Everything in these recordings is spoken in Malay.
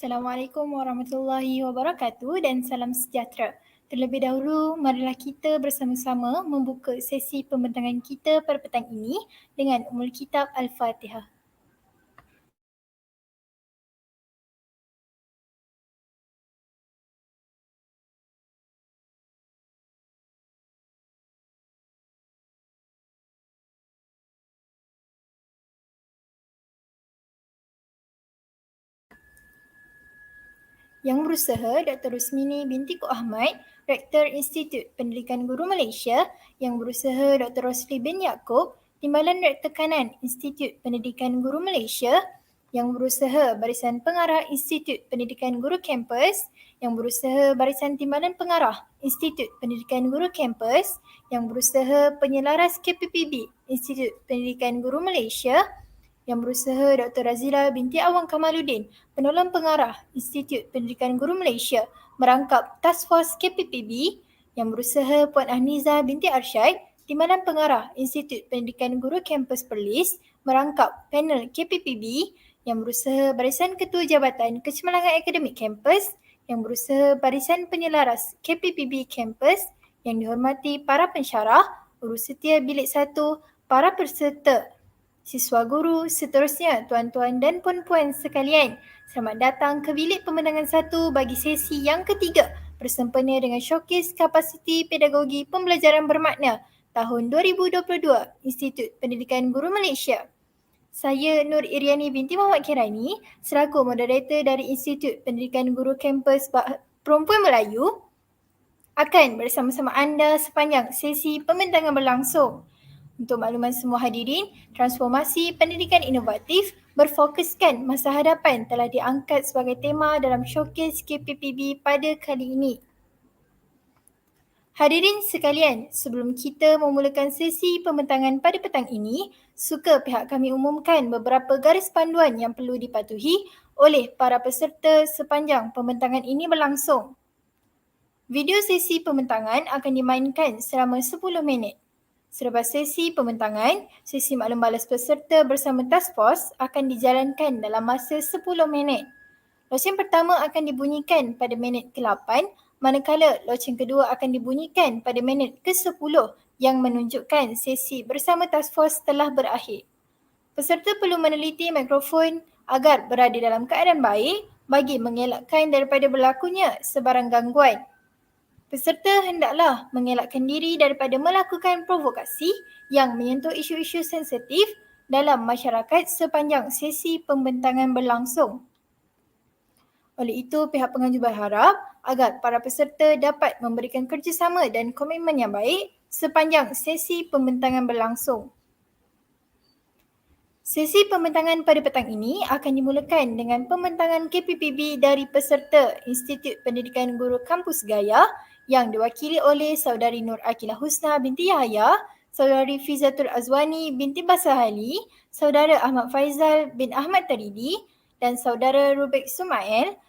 Assalamualaikum warahmatullahi wabarakatuh dan salam sejahtera. Terlebih dahulu, marilah kita bersama-sama membuka sesi pembentangan kita pada petang ini dengan Ummul Kitab Al-Fatihah. Yang berusaha Dr. Rusmini binti Kok Ahmad, Rektor Institut Pendidikan Guru Malaysia. Yang berusaha Dr. Rosli bin Yaakob, Timbalan Rektor Kanan Institut Pendidikan Guru Malaysia. Yang berusaha Barisan Pengarah Institut Pendidikan Guru Kampus. Yang berusaha Barisan Timbalan Pengarah Institut Pendidikan Guru Kampus. Yang berusaha Penyelaras KPPB Institut Pendidikan Guru Malaysia. Yang berusaha Dr. Razila binti Awang Kamaluddin, Penolong Pengarah Institut Pendidikan Guru Malaysia, merangkap Task Force KPPB. Yang berusaha Puan Ahniza binti Arsyad, Timbalan Pengarah Institut Pendidikan Guru Kampus Perlis, merangkap panel KPPB. Yang berusaha Barisan Ketua Jabatan Kecemerlangan Akademik Kampus. Yang berusaha Barisan Penyelaras KPPB Kampus. Yang dihormati para pensyarah, urus setia Bilik 1, para peserta, siswa guru, seterusnya tuan-tuan dan puan-puan sekalian. Selamat datang ke Bilik Pembentangan 1 bagi sesi yang ketiga bersempena dengan Showcase Kapasiti Pedagogi Pembelajaran Bermakna tahun 2022 Institut Pendidikan Guru Malaysia. Saya Nur Iriani binti Muhammad Kirani selaku moderator dari Institut Pendidikan Guru Kampus Perempuan Melayu akan bersama-sama anda sepanjang sesi pembentangan berlangsung. Untuk makluman semua hadirin, transformasi pendidikan inovatif berfokuskan masa hadapan telah diangkat sebagai tema dalam Showcase KPPB pada kali ini. Hadirin sekalian, sebelum kita memulakan sesi pembentangan pada petang ini, suka pihak kami umumkan beberapa garis panduan yang perlu dipatuhi oleh para peserta sepanjang pembentangan ini berlangsung. Video sesi pembentangan akan dimainkan selama 10 minit. Selepas sesi pembentangan, sesi maklum balas peserta bersama Task Force akan dijalankan dalam masa 10 minit. Loceng pertama akan dibunyikan pada minit ke-8, manakala loceng kedua akan dibunyikan pada minit ke-10 yang menunjukkan sesi bersama Task Force telah berakhir. Peserta perlu meneliti mikrofon agar berada dalam keadaan baik bagi mengelakkan daripada berlakunya sebarang gangguan. Peserta hendaklah mengelakkan diri daripada melakukan provokasi yang menyentuh isu-isu sensitif dalam masyarakat sepanjang sesi pembentangan berlangsung. Oleh itu, pihak penganjur berharap agar para peserta dapat memberikan kerjasama dan komitmen yang baik sepanjang sesi pembentangan berlangsung. Sesi pembentangan pada petang ini akan dimulakan dengan pembentangan KPPB dari peserta Institut Pendidikan Guru Kampus GAYA yang diwakili oleh Saudari Nur Akilah Husna binti Yahya, Saudari Fizatul Azwani binti Basahali, Saudara Ahmad Faizal bin Ahmad Taridi dan Saudara Rubik Sumail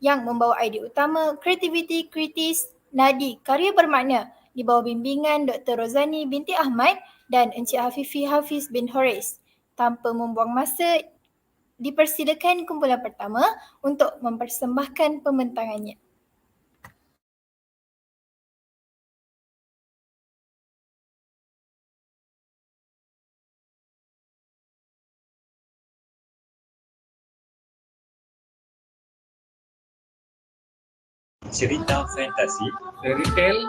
yang membawa idea utama Kreativiti Kritis Nadi Karya Bermakna di bawah bimbingan Dr. Rozani binti Ahmad dan Encik Hafifi Hafiz bin Horis. Tanpa membuang masa, dipersilakan kumpulan pertama untuk mempersembahkan pembentangannya. Cerita fantasi, fairy tale.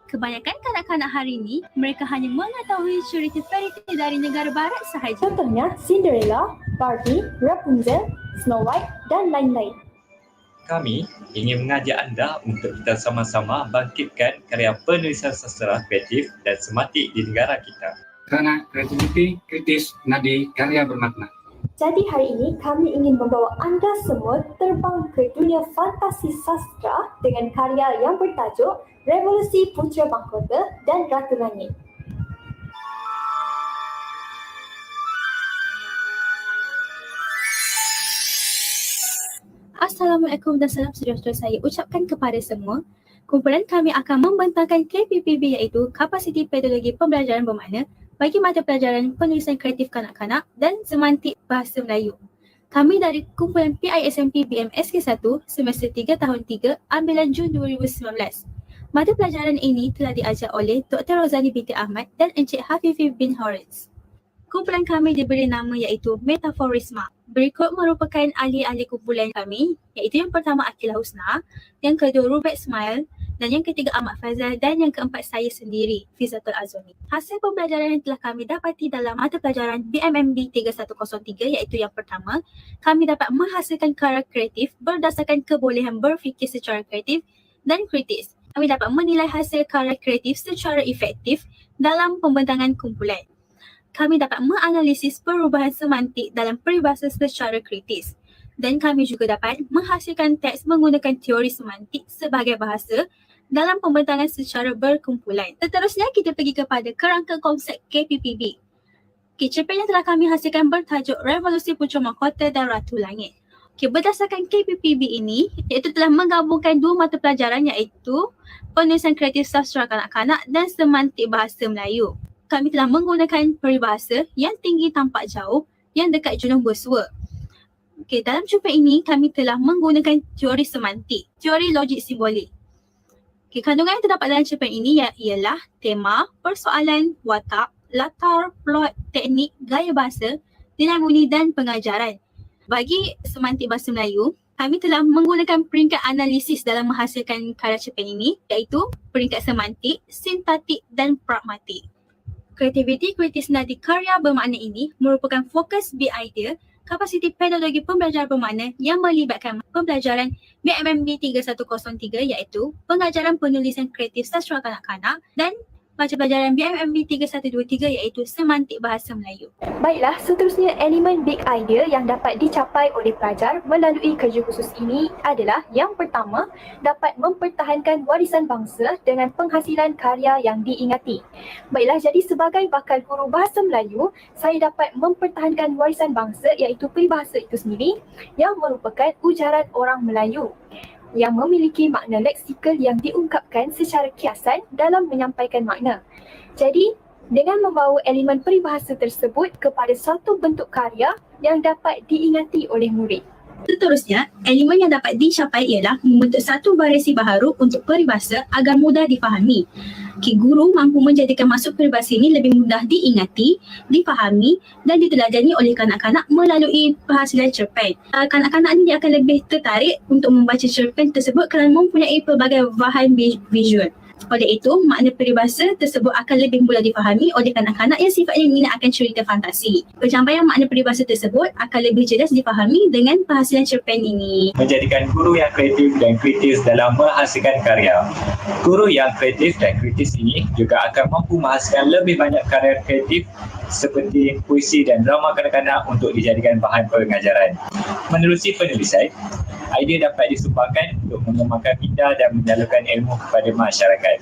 Kebanyakan kanak-kanak hari ini, mereka hanya mengetahui cerita fairy tale dari negara barat sahaja. Contohnya Cinderella, Barbie, Rapunzel, Snow White dan lain-lain. Kami ingin mengajak anda untuk kita sama-sama bangkitkan karya penulisan sastera kreatif dan sematik di negara kita. Kerana kreativiti kritis nadi karya bermakna. Jadi hari ini kami ingin membawa anda semua terbang ke dunia fantasi sastra dengan karya yang bertajuk Revolusi Putera Mahkota dan Ratu Langit. Assalamualaikum dan salam sejahtera saya ucapkan kepada semua. Kumpulan kami akan membentangkan KPPB iaitu Kapasiti Pedagogi Pembelajaran Bermakna bagi mata pelajaran penulisan kreatif kanak-kanak dan semantik bahasa Melayu. Kami dari kumpulan PISMP BMSK1 semester 3 tahun 3 ambilan Jun 2019. Mata pelajaran ini telah diajar oleh Dr. Rozani binti Ahmad dan Encik Hafifi bin Horitz. Kumpulan kami diberi nama iaitu Metaforisma. Berikut merupakan ahli-ahli kumpulan kami, iaitu yang pertama Akilah Husna, yang kedua Rubek Smile, dan yang ketiga Ahmad Fazal, dan yang keempat saya sendiri, Fizatul Azumi. Hasil pembelajaran yang telah kami dapati dalam mata pelajaran BMMB 3103 iaitu yang pertama, kami dapat menghasilkan karya kreatif berdasarkan kebolehan berfikir secara kreatif dan kritis. Kami dapat menilai hasil karya kreatif secara efektif dalam pembentangan kumpulan. Kami dapat menganalisis perubahan semantik dalam peribahasa secara kritis. Dan kami juga dapat menghasilkan teks menggunakan teori semantik sebagai bahasa dalam pembentangan secara berkumpulan. Seterusnya kita pergi kepada kerangka konsep KPPB. Cerpen yang telah kami hasilkan bertajuk Revolusi Pucuk Mahkota dan Ratu Langit. Berdasarkan KPPB ini, iaitu telah menggabungkan dua mata pelajaran iaitu penulisan kreatif sastra kanak-kanak dan semantik bahasa Melayu. Kami telah menggunakan peribahasa yang tinggi tampak jauh, yang dekat julung bersua. Dalam cerpen ini kami telah menggunakan teori semantik, teori logik simbolik. Kandungan yang terdapat dalam cerpen ini ialah tema, persoalan, watak, latar, plot, teknik, gaya bahasa, nilai bunyi dan pengajaran. Bagi semantik bahasa Melayu, kami telah menggunakan peringkat analisis dalam menghasilkan karya cerpen ini, iaitu peringkat semantik, sintaktik dan pragmatik. Kreativiti kritis nadi karya bermakna ini merupakan fokus B-idea kapasiti pedagogi pembelajaran bermakna yang melibatkan pembelajaran BMMB 3103 iaitu pengajaran penulisan kreatif sastra kanak-kanak dan mata pelajaran BMMB 3123 iaitu semantik bahasa Melayu. Baiklah, seterusnya elemen big idea yang dapat dicapai oleh pelajar melalui kerja khusus ini adalah yang pertama, dapat mempertahankan warisan bangsa dengan penghasilan karya yang diingati. Baiklah, jadi sebagai bakal guru bahasa Melayu, saya dapat mempertahankan warisan bangsa iaitu peribahasa itu sendiri yang merupakan ujaran orang Melayu yang memiliki makna leksikal yang diungkapkan secara kiasan dalam menyampaikan makna. Jadi, dengan membawa elemen peribahasa tersebut kepada satu bentuk karya yang dapat diingati oleh murid. Seterusnya, elemen yang dapat dicapai ialah membentuk satu variasi baharu untuk peribahasa agar mudah difahami. Guru mampu menjadikan maksud peribahasa ini lebih mudah diingati, difahami dan ditelajani oleh kanak-kanak melalui penghasilan cerpen. Kanak-kanak ini akan lebih tertarik untuk membaca cerpen tersebut kerana mempunyai pelbagai bahan visual. Oleh itu, makna peribahasa tersebut akan lebih mudah difahami oleh kanak-kanak yang sifatnya minat akan cerita fantasi. Penyampaian makna peribahasa tersebut akan lebih jelas difahami dengan penghasilan cerpen ini. Menjadikan guru yang kreatif dan kritis dalam menghasilkan karya. Guru yang kreatif dan kritis ini juga akan mampu menghasilkan lebih banyak karya kreatif seperti puisi dan drama kanak-kanak untuk dijadikan bahan pengajaran. Menerusi penulisan, idea dapat disumbangkan untuk mengembangkan minda dan menyalurkan ilmu kepada masyarakat.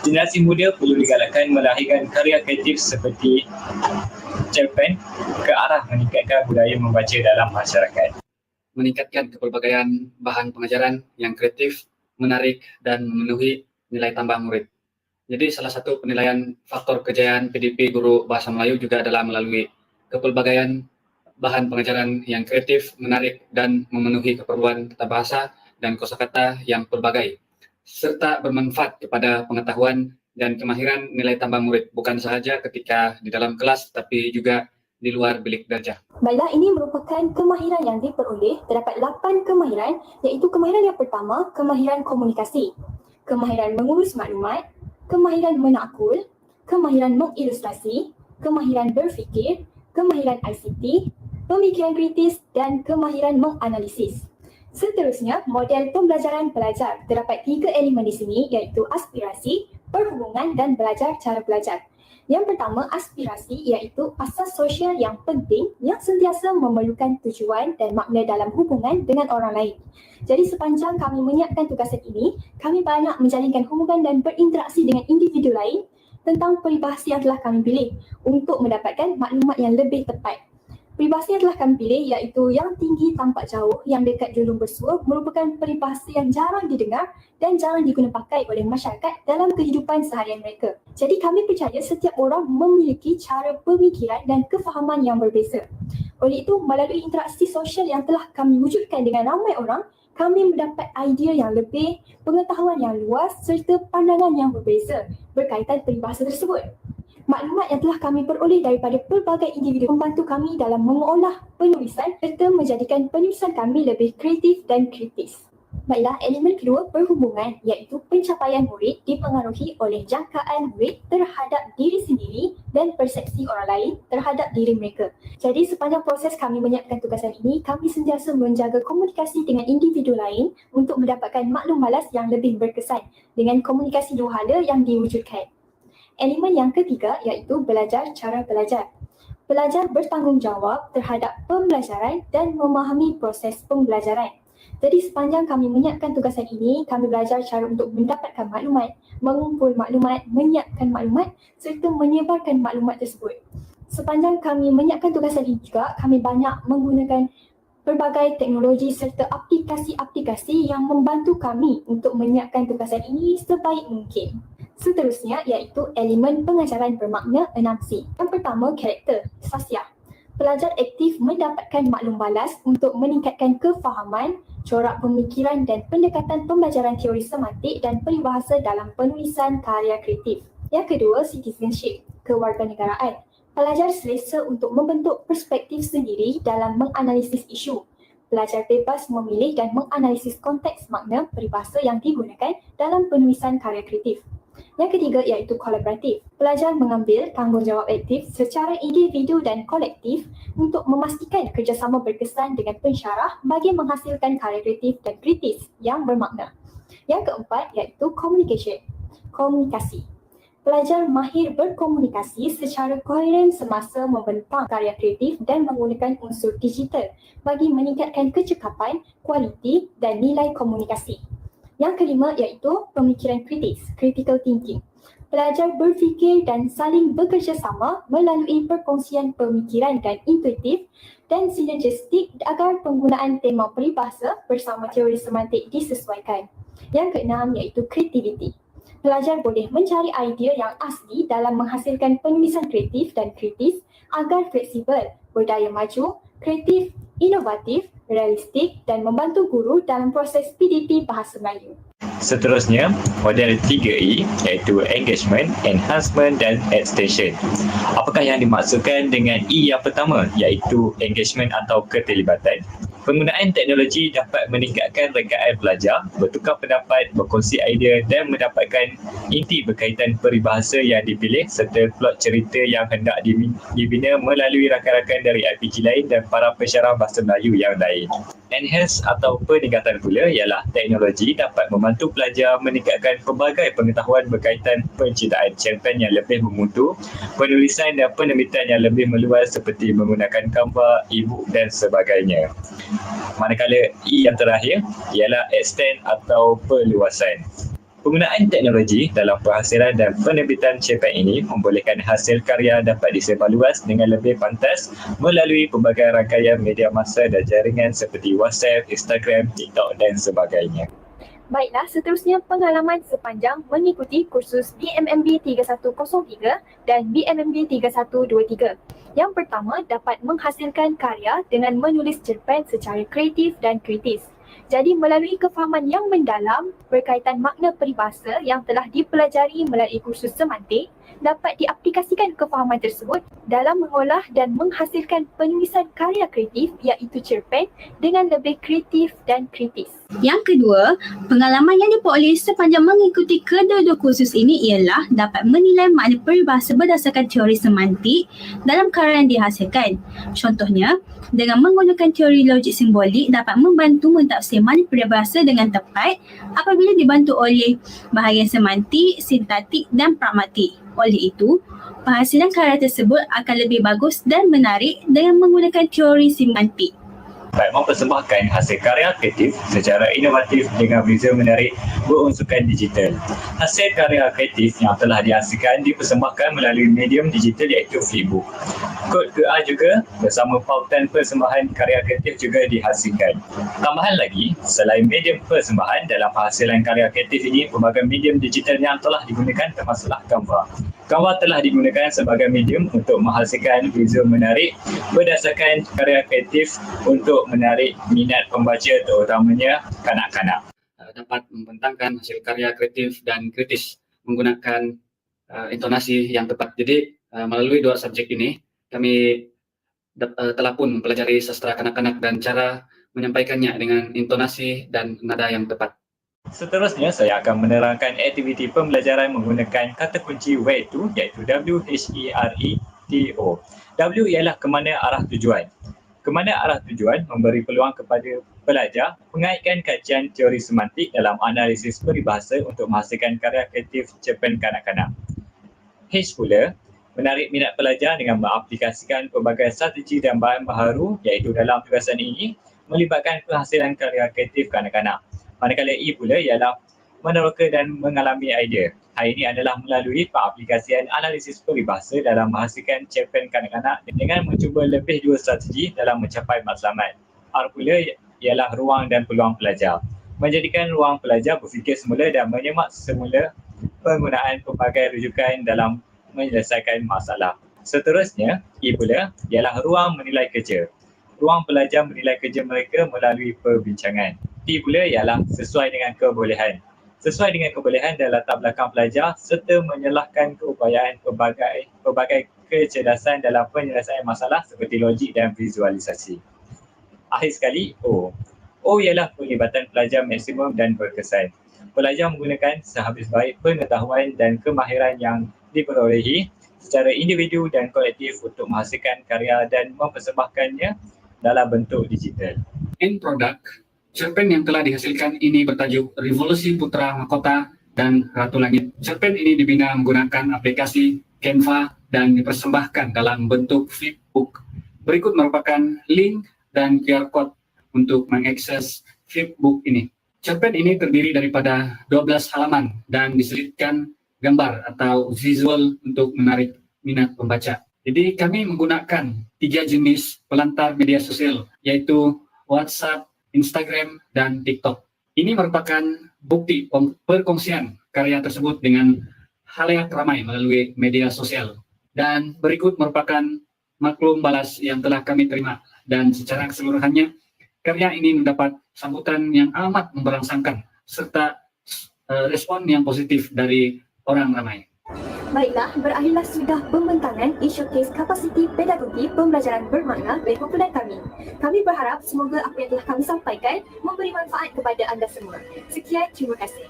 Generasi muda perlu digalakkan melahirkan karya kreatif seperti cerpen ke arah meningkatkan budaya membaca dalam masyarakat. Meningkatkan kepelbagaian bahan pengajaran yang kreatif, menarik dan memenuhi nilai tambah murid. Jadi salah satu penilaian faktor kejayaan PDP guru bahasa Melayu juga adalah melalui kepelbagaian bahan pengajaran yang kreatif, menarik dan memenuhi keperluan tata bahasa dan kosakata yang pelbagai, serta bermanfaat kepada pengetahuan dan kemahiran nilai tambah murid bukan sahaja ketika di dalam kelas tapi juga di luar bilik belajar. Baiklah, ini merupakan kemahiran yang diperoleh. Terdapat 8 kemahiran, iaitu kemahiran yang pertama, kemahiran komunikasi, kemahiran mengurus maklumat, kemahiran menakul, kemahiran mengilustrasi, kemahiran berfikir, kemahiran ICT, pemikiran kritis dan kemahiran menganalisis. Seterusnya, model pembelajaran pelajar. Terdapat 3 elemen di sini iaitu aspirasi, perhubungan dan belajar cara belajar. Yang pertama, aspirasi iaitu asas sosial yang penting yang sentiasa memerlukan tujuan dan makna dalam hubungan dengan orang lain. Jadi sepanjang kami menyiapkan tugasan ini, kami banyak menjalinkan hubungan dan berinteraksi dengan individu lain tentang peribahasa yang telah kami pilih untuk mendapatkan maklumat yang lebih tepat. Peribahasa yang telah kami pilih iaitu yang tinggi tampak jauh, yang dekat julung bersua merupakan peribahasa yang jarang didengar dan jarang diguna pakai oleh masyarakat dalam kehidupan seharian mereka. Jadi kami percaya setiap orang memiliki cara pemikiran dan kefahaman yang berbeza. Oleh itu, melalui interaksi sosial yang telah kami wujudkan dengan ramai orang, kami mendapat idea yang lebih, pengetahuan yang luas serta pandangan yang berbeza berkaitan peribahasa tersebut. Maklumat yang telah kami peroleh daripada pelbagai individu membantu kami dalam mengolah penulisan serta menjadikan penulisan kami lebih kreatif dan kritis. Baiklah, elemen kedua perhubungan iaitu pencapaian murid dipengaruhi oleh jangkaan murid terhadap diri sendiri dan persepsi orang lain terhadap diri mereka. Jadi sepanjang proses kami menyiapkan tugasan ini, kami sentiasa menjaga komunikasi dengan individu lain untuk mendapatkan maklum balas yang lebih berkesan dengan komunikasi dua hala yang diwujudkan. Elemen yang ketiga iaitu belajar cara belajar. Pelajar bertanggungjawab terhadap pembelajaran dan memahami proses pembelajaran. Jadi sepanjang kami menyiapkan tugasan ini, kami belajar cara untuk mendapatkan maklumat, mengumpul maklumat, menyiapkan maklumat serta menyebarkan maklumat tersebut. Sepanjang kami menyiapkan tugasan ini juga, kami banyak menggunakan pelbagai teknologi serta aplikasi-aplikasi yang membantu kami untuk menyiapkan tugasan ini sebaik mungkin. Seterusnya iaitu elemen pengajaran bermakna 6C. Yang pertama, karakter, fasiah. Pelajar aktif mendapatkan maklum balas untuk meningkatkan kefahaman, corak pemikiran dan pendekatan pembelajaran teori semantik dan peribahasa dalam penulisan karya kreatif. Yang kedua, citizenship, kewarganegaraan. Pelajar selesa untuk membentuk perspektif sendiri dalam menganalisis isu. Pelajar bebas memilih dan menganalisis konteks makna peribahasa yang digunakan dalam penulisan karya kreatif. Yang ketiga iaitu kolaboratif. Pelajar mengambil tanggungjawab aktif secara individu dan kolektif untuk memastikan kerjasama berkesan dengan pensyarah bagi menghasilkan karya kreatif dan kritis yang bermakna. Yang keempat iaitu komunikasi. Pelajar mahir berkomunikasi secara koheren semasa membentang karya kreatif dan menggunakan unsur digital bagi meningkatkan kecekapan, kualiti dan nilai komunikasi. Yang kelima iaitu pemikiran kritis, critical thinking. Pelajar berfikir dan saling bekerjasama melalui perkongsian pemikiran dan intuitif dan sinergistik agar penggunaan tema peribahasa bersama teori semantik disesuaikan. Yang keenam iaitu kreativiti. Pelajar boleh mencari idea yang asli dalam menghasilkan penulisan kreatif dan kritis agar fleksibel, berdaya maju, kreatif, inovatif, realistik dan membantu guru dalam proses PDP Bahasa Melayu. Seterusnya, model 3E iaitu engagement, enhancement dan extension. Apakah yang dimaksudkan dengan E yang pertama iaitu engagement atau keterlibatan? Penggunaan teknologi dapat meningkatkan rekaan belajar, bertukar pendapat, berkongsi idea dan mendapatkan inti berkaitan peribahasa yang dipilih serta plot cerita yang hendak dibina melalui rakan-rakan dari IPG lain dan para pensyarah bahasa Melayu yang lain. Enhance atau peningkatan pula ialah teknologi dapat membantu pelajar meningkatkan pelbagai pengetahuan berkaitan penciptaan cerpen yang lebih memutu, penulisan dan penerbitan yang lebih meluas seperti menggunakan gambar, e-book dan sebagainya. Manakala E yang terakhir ialah extend atau perluasan. Penggunaan teknologi dalam penghasilan dan penerbitan cerpen ini membolehkan hasil karya dapat disebar luas dengan lebih pantas melalui pelbagai rangkaian media massa dan jaringan seperti WhatsApp, Instagram, TikTok dan sebagainya. Baiklah, seterusnya pengalaman sepanjang mengikuti kursus BMMB 3103 dan BMMB 3123. Yang pertama, dapat menghasilkan karya dengan menulis cerpen secara kreatif dan kritis. Jadi melalui kefahaman yang mendalam berkaitan makna peribahasa yang telah dipelajari melalui kursus semantik, dapat diaplikasikan kefahaman tersebut dalam mengolah dan menghasilkan penulisan karya kreatif iaitu cerpen dengan lebih kreatif dan kritis. Yang kedua, pengalaman yang diperoleh sepanjang mengikuti kedua-dua kursus ini ialah dapat menilai makna peribahasa berdasarkan teori semantik dalam karya yang dihasilkan. Contohnya, dengan menggunakan teori logik simbolik dapat membantu mentafsir makna peribahasa dengan tepat apabila dibantu oleh bahagian semantik, sintaktik dan pragmatik. Oleh itu, penghasilan karya tersebut akan lebih bagus dan menarik dengan menggunakan teori semantik. dapat mempersembahkan hasil karya kreatif secara inovatif dengan visual menarik berunsurkan digital. Hasil karya kreatif yang telah dihasilkan dipersembahkan melalui medium digital iaitu flipbook. Kod QR juga bersama pautan persembahan karya kreatif juga dihasilkan. Tambahan lagi, selain medium persembahan dalam penghasilan karya kreatif ini, pelbagai medium digital yang telah digunakan termasuklah gambar. Gambar telah digunakan sebagai medium untuk menghasilkan visual menarik berdasarkan karya kreatif untuk menarik minat pembaca terutamanya kanak-kanak. Dapat membentangkan hasil karya kreatif dan kritis menggunakan intonasi yang tepat. Jadi melalui dua subjek ini kami telah pun mempelajari sastra kanak-kanak dan cara menyampaikannya dengan intonasi dan nada yang tepat. Seterusnya, saya akan menerangkan aktiviti pembelajaran menggunakan kata kunci WHERETO iaitu WHERETO. W ialah ke mana arah tujuan. Ke mana arah tujuan memberi peluang kepada pelajar mengaitkan kajian teori semantik dalam analisis peribahasa untuk menghasilkan karya kreatif cerpen kanak-kanak. H pula, menarik minat pelajar dengan mengaplikasikan pelbagai strategi dan bahan baharu iaitu dalam tugasan ini melibatkan penghasilan karya kreatif kanak-kanak. Manakala E pula ialah meneroka dan mengalami idea. Hal ini adalah melalui pengaplikasian analisis peribahasa dalam menghasilkan cerpen kanak-kanak dengan mencuba lebih dua strategi dalam mencapai matlamat. R pula ialah ruang dan peluang pelajar. Menjadikan ruang pelajar berfikir semula dan menyemak semula penggunaan pelbagai rujukan dalam menyelesaikan masalah. Seterusnya, E pula ialah ruang menilai kerja. Ruang pelajar menilai kerja mereka melalui perbincangan. T pula ialah sesuai dengan kebolehan. Sesuai dengan kebolehan dan latar belakang pelajar serta menyalahkan keupayaan pelbagai kecerdasan dalam penyelesaian masalah seperti logik dan visualisasi. Akhir sekali, O. O ialah pelibatan pelajar maksimum dan berkesan. Pelajar menggunakan sehabis baik pengetahuan dan kemahiran yang diperolehi secara individu dan kolektif untuk menghasilkan karya dan mempersembahkannya dalam bentuk digital. End product, cerpen yang telah dihasilkan ini bertajuk Revolusi Putra Mahkota dan Ratu Langit. Cerpen ini dibina menggunakan aplikasi Canva dan dipersembahkan dalam bentuk flipbook. Berikut merupakan link dan QR code untuk mengakses flipbook ini. Cerpen ini terdiri daripada 12 halaman dan diselipkan gambar atau visual untuk menarik minat pembaca. Jadi kami menggunakan 3 jenis pelantar media sosial yaitu WhatsApp, Instagram, dan TikTok. Ini merupakan bukti perkongsian karya tersebut dengan khalayak ramai melalui media sosial. Dan berikut merupakan maklum balas yang telah kami terima. Dan secara keseluruhannya, karya ini mendapat sambutan yang amat memberangsangkan serta respon yang positif dari orang ramai. Baiklah, berakhirlah sudah pembentangan e-showcase kapasiti pedagogi pembelajaran bermakna oleh kumpulan kami. Kami berharap semoga apa yang telah kami sampaikan memberi manfaat kepada anda semua. Sekian, terima kasih.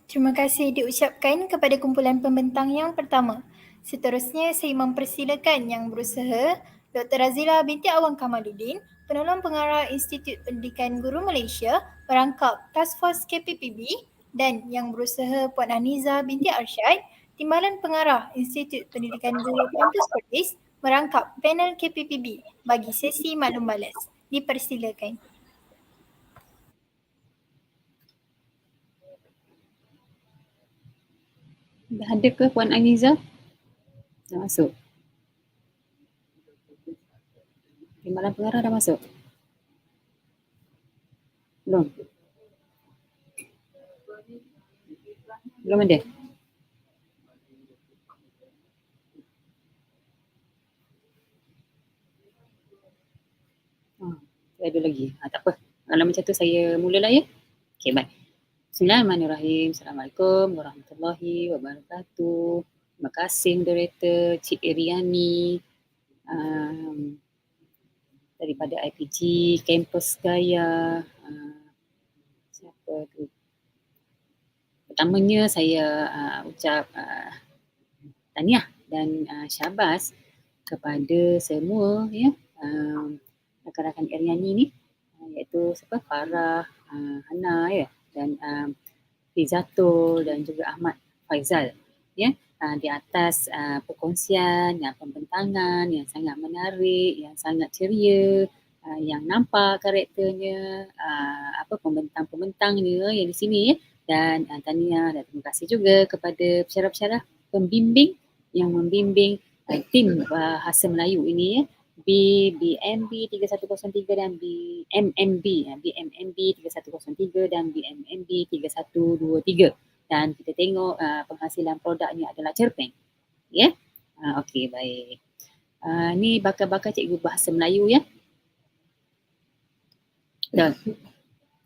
Terima kasih diucapkan kepada kumpulan pembentang yang pertama. Seterusnya, saya mempersilakan yang berusaha Dr. Razila binti Awang Kamaluddin, penolong pengarah Institut Pendidikan Guru Malaysia, merangkap Task Force KPPB, dan yang berusaha Puan Aniza binti Arsyad, Timbalan Pengarah Institut Pendidikan Guru Kampus Perlis, merangkap panel KPPB bagi sesi maklum balas. Dipersilakan. Dah ada ke Puan Aniza? Dah masuk. Timbalan pengarah dah masuk? Belum? Belum ada? Saya ada lagi. Tak apa. Kalau macam tu saya mulalah ya. Okay, baik. Bismillahirrahmanirrahim. Assalamualaikum warahmatullahi wabarakatuh. Terima kasih moderator Cik Iriani daripada IPG Kampus GAYA. Siapa tu? Pertamanya saya ucap tahniah dan syabas kepada semua ya rakan-rakan Iriani ni, iaitu siapa? Farah, Hana ya, dan Fizatul dan juga Ahmad Faizal ya, di atas perkongsian, pembentangan yang sangat menarik, yang sangat ceria, yang nampak karakternya, pembentang-pembentangnya yang di sini ya. Dan tahniah dan terima kasih juga kepada pensyarah-pensyarah pembimbing yang membimbing tim Bahasa Melayu ini ya. BMB 3103 dan BMMB 3103 dan BMMB 3123. Dan kita tengok penghasilan produknya adalah cerpen. Ya. Okey, baik. Ni bakal-bakal cikgu Bahasa Melayu ya.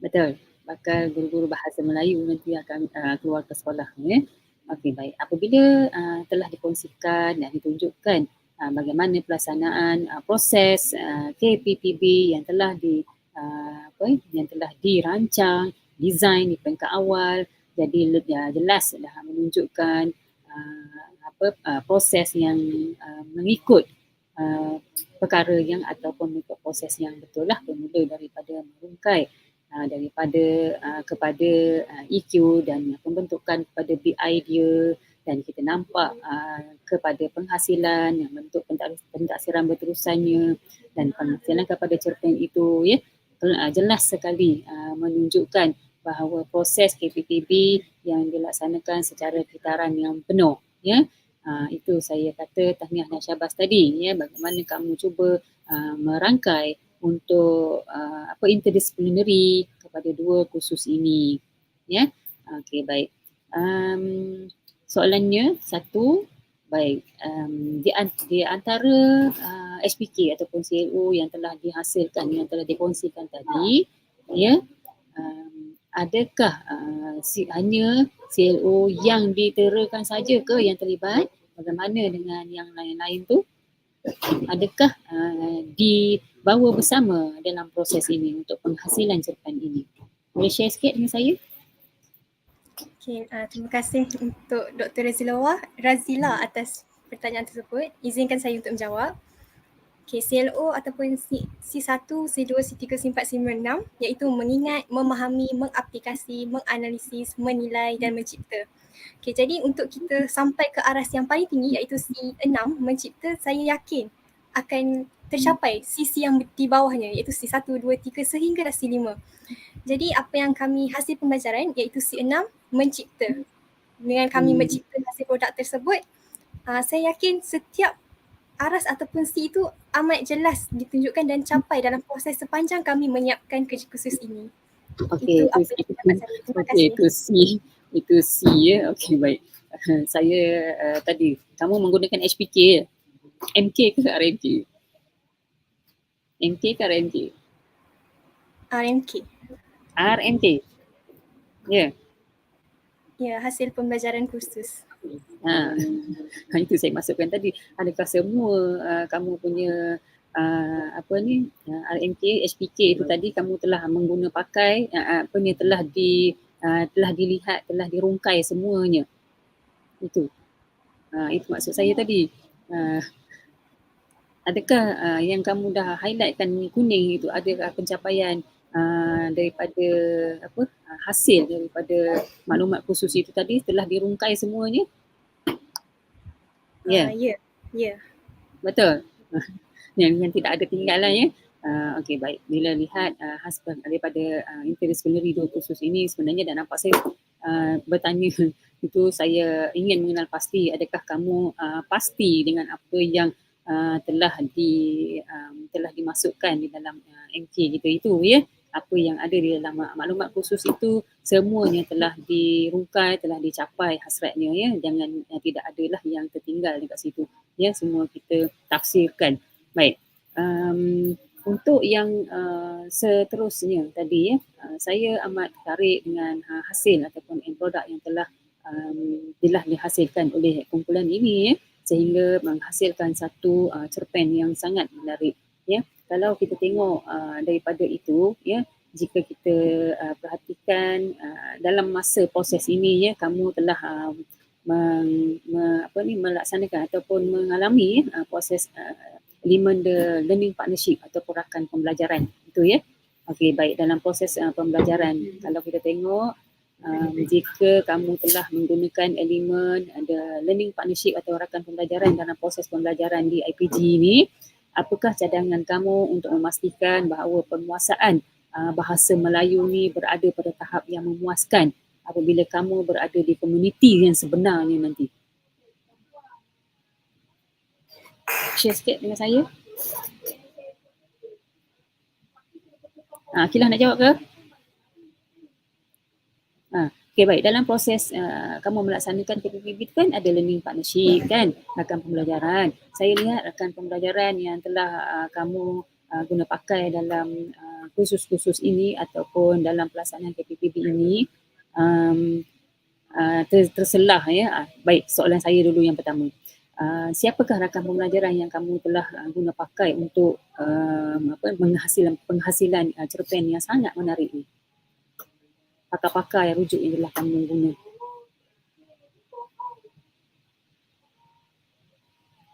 Betul. Bakal guru-guru Bahasa Melayu nanti akan keluar ke sekolah ya. Okey, baik. Apabila telah dikongsikan dan ditunjukkan bagaimana pelaksanaan proses KPPB yang telah dirancang, design di peringkat awal, jadi jelas dah menunjukkan proses yang mengikut perkara yang ataupun mengikut proses yang betul lah, bermula daripada merungkai kepada EQ dan pembentukan kepada big idea, dan kita nampak kepada penghasilan yang bentuk pentaksiran berterusannya dan penghasilan kepada cerpen itu ya, jelas sekali menunjukkan bahawa proses KPPB yang dilaksanakan secara kitaran yang penuh ya. Itu saya kata tahniah dan syabas tadi ya, bagaimana kamu cuba merangkai untuk interdisciplinary kepada dua kursus ini ya. Okey, baik. Soalannya satu, baik, di antara HPK ataupun CLO yang telah dihasilkan, yang telah dikongsikan tadi ya, adakah hanya CLO yang diterakan saja ke yang terlibat? Bagaimana dengan yang lain-lain tu? Adakah dibawa bersama dalam proses ini untuk penghasilan cerpen ini? Boleh share sikit dengan saya? Okay, terima kasih untuk Dr. Razila atas pertanyaan tersebut. Izinkan saya untuk menjawab. Okay, CLO ataupun C1, C2, C3, C4, C5, iaitu mengingat, memahami, mengaplikasi, menganalisis, menilai dan mencipta. Okay, jadi untuk kita sampai ke aras yang paling tinggi iaitu C6, mencipta, saya yakin akan tercapai sisi yang di bawahnya iaitu C1, 2, 3 sehingga dah C5. Jadi apa yang kami hasil pembelajaran iaitu C6, mencipta. Dengan kami mencipta hasil produk tersebut, saya yakin setiap aras ataupun C itu amat jelas ditunjukkan dan capai dalam proses sepanjang kami menyiapkan kerja khusus ini. Okey, itu apa yang dapat saya. Terima kasih. Itu C ya. Okey, baik. Saya tadi kamu menggunakan HPK ya? MK ke RMK? MK ke RMK? RMK. RMK. Ya. Ya, hasil pembelajaran khusus. Itu saya masukkan tadi. Adakah semua kamu punya RMK, HPK itu tadi kamu telah pakai telah dilihat, telah dirungkai semuanya? Itu maksud saya tadi. Adakah yang kamu dah highlightkan kuning itu, adakah pencapaian daripada hasil daripada maklumat khusus itu tadi telah dirungkai semuanya? Ya. Betul. yang tidak ada tinggalan ya. Okey, baik. Bila lihat daripada interdisciplinary dua khusus ini, sebenarnya dah nampak saya bertanya itu, saya ingin mengenal pasti adakah kamu pasti dengan apa yang telah dimasukkan di dalam MK kita itu ya. Apa yang ada di dalam maklumat khusus itu semuanya telah dirungkai, telah dicapai hasratnya ya. Jangan tidak adalah yang tertinggal dekat situ ya, semua kita tafsirkan. Baik. Untuk yang seterusnya tadi ya, saya amat tertarik dengan hasil ataupun end product yang telah dihasilkan oleh kumpulan ini ya, sehingga menghasilkan satu cerpen yang sangat menarik ya. Kalau kita tengok daripada itu ya, jika kita perhatikan dalam masa proses ini ya, kamu telah melaksanakan ataupun mengalami proses elemen the learning partnership ataupun rakan pembelajaran itu ya. Okey, baik, dalam proses pembelajaran kalau kita tengok jika kamu telah menggunakan elemen ada learning partnership atau rakan pembelajaran dalam proses pembelajaran di IPG ini, apakah cadangan kamu untuk memastikan bahawa penguasaan bahasa Melayu ni berada pada tahap yang memuaskan apabila kamu berada di komuniti yang sebenarnya nanti? Share sikit dengan saya. Akilah nak jawab ke? Okay, baik. Dalam proses kamu melaksanakan KPPB itu kan ada learning partnership kan, rakan pembelajaran. Saya lihat rakan pembelajaran yang telah kamu guna pakai dalam kursus-kursus ini ataupun dalam pelaksanaan KPPB ini terselah ya. Baik, soalan saya dulu yang pertama. Siapakah rakan pembelajaran yang kamu telah guna pakai untuk penghasilan cerpen yang sangat menarik ni? Pakar-pakar yang rujuk yang telah kamu guna.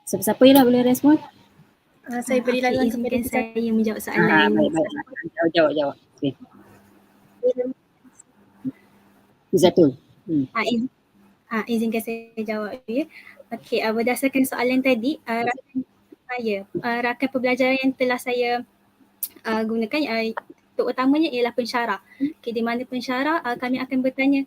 Siapa-siapa je lah boleh respon? Saya beri laluan kepada saya menjawab soalan. Baik. Jawab. Okay. Zatul. Izinkan saya jawab ya. Okey, berdasarkan soalan tadi, rakan pembelajaran yang telah saya gunakan untuk utamanya ialah pensyarah. Okay, di mana pensyarah kami akan bertanya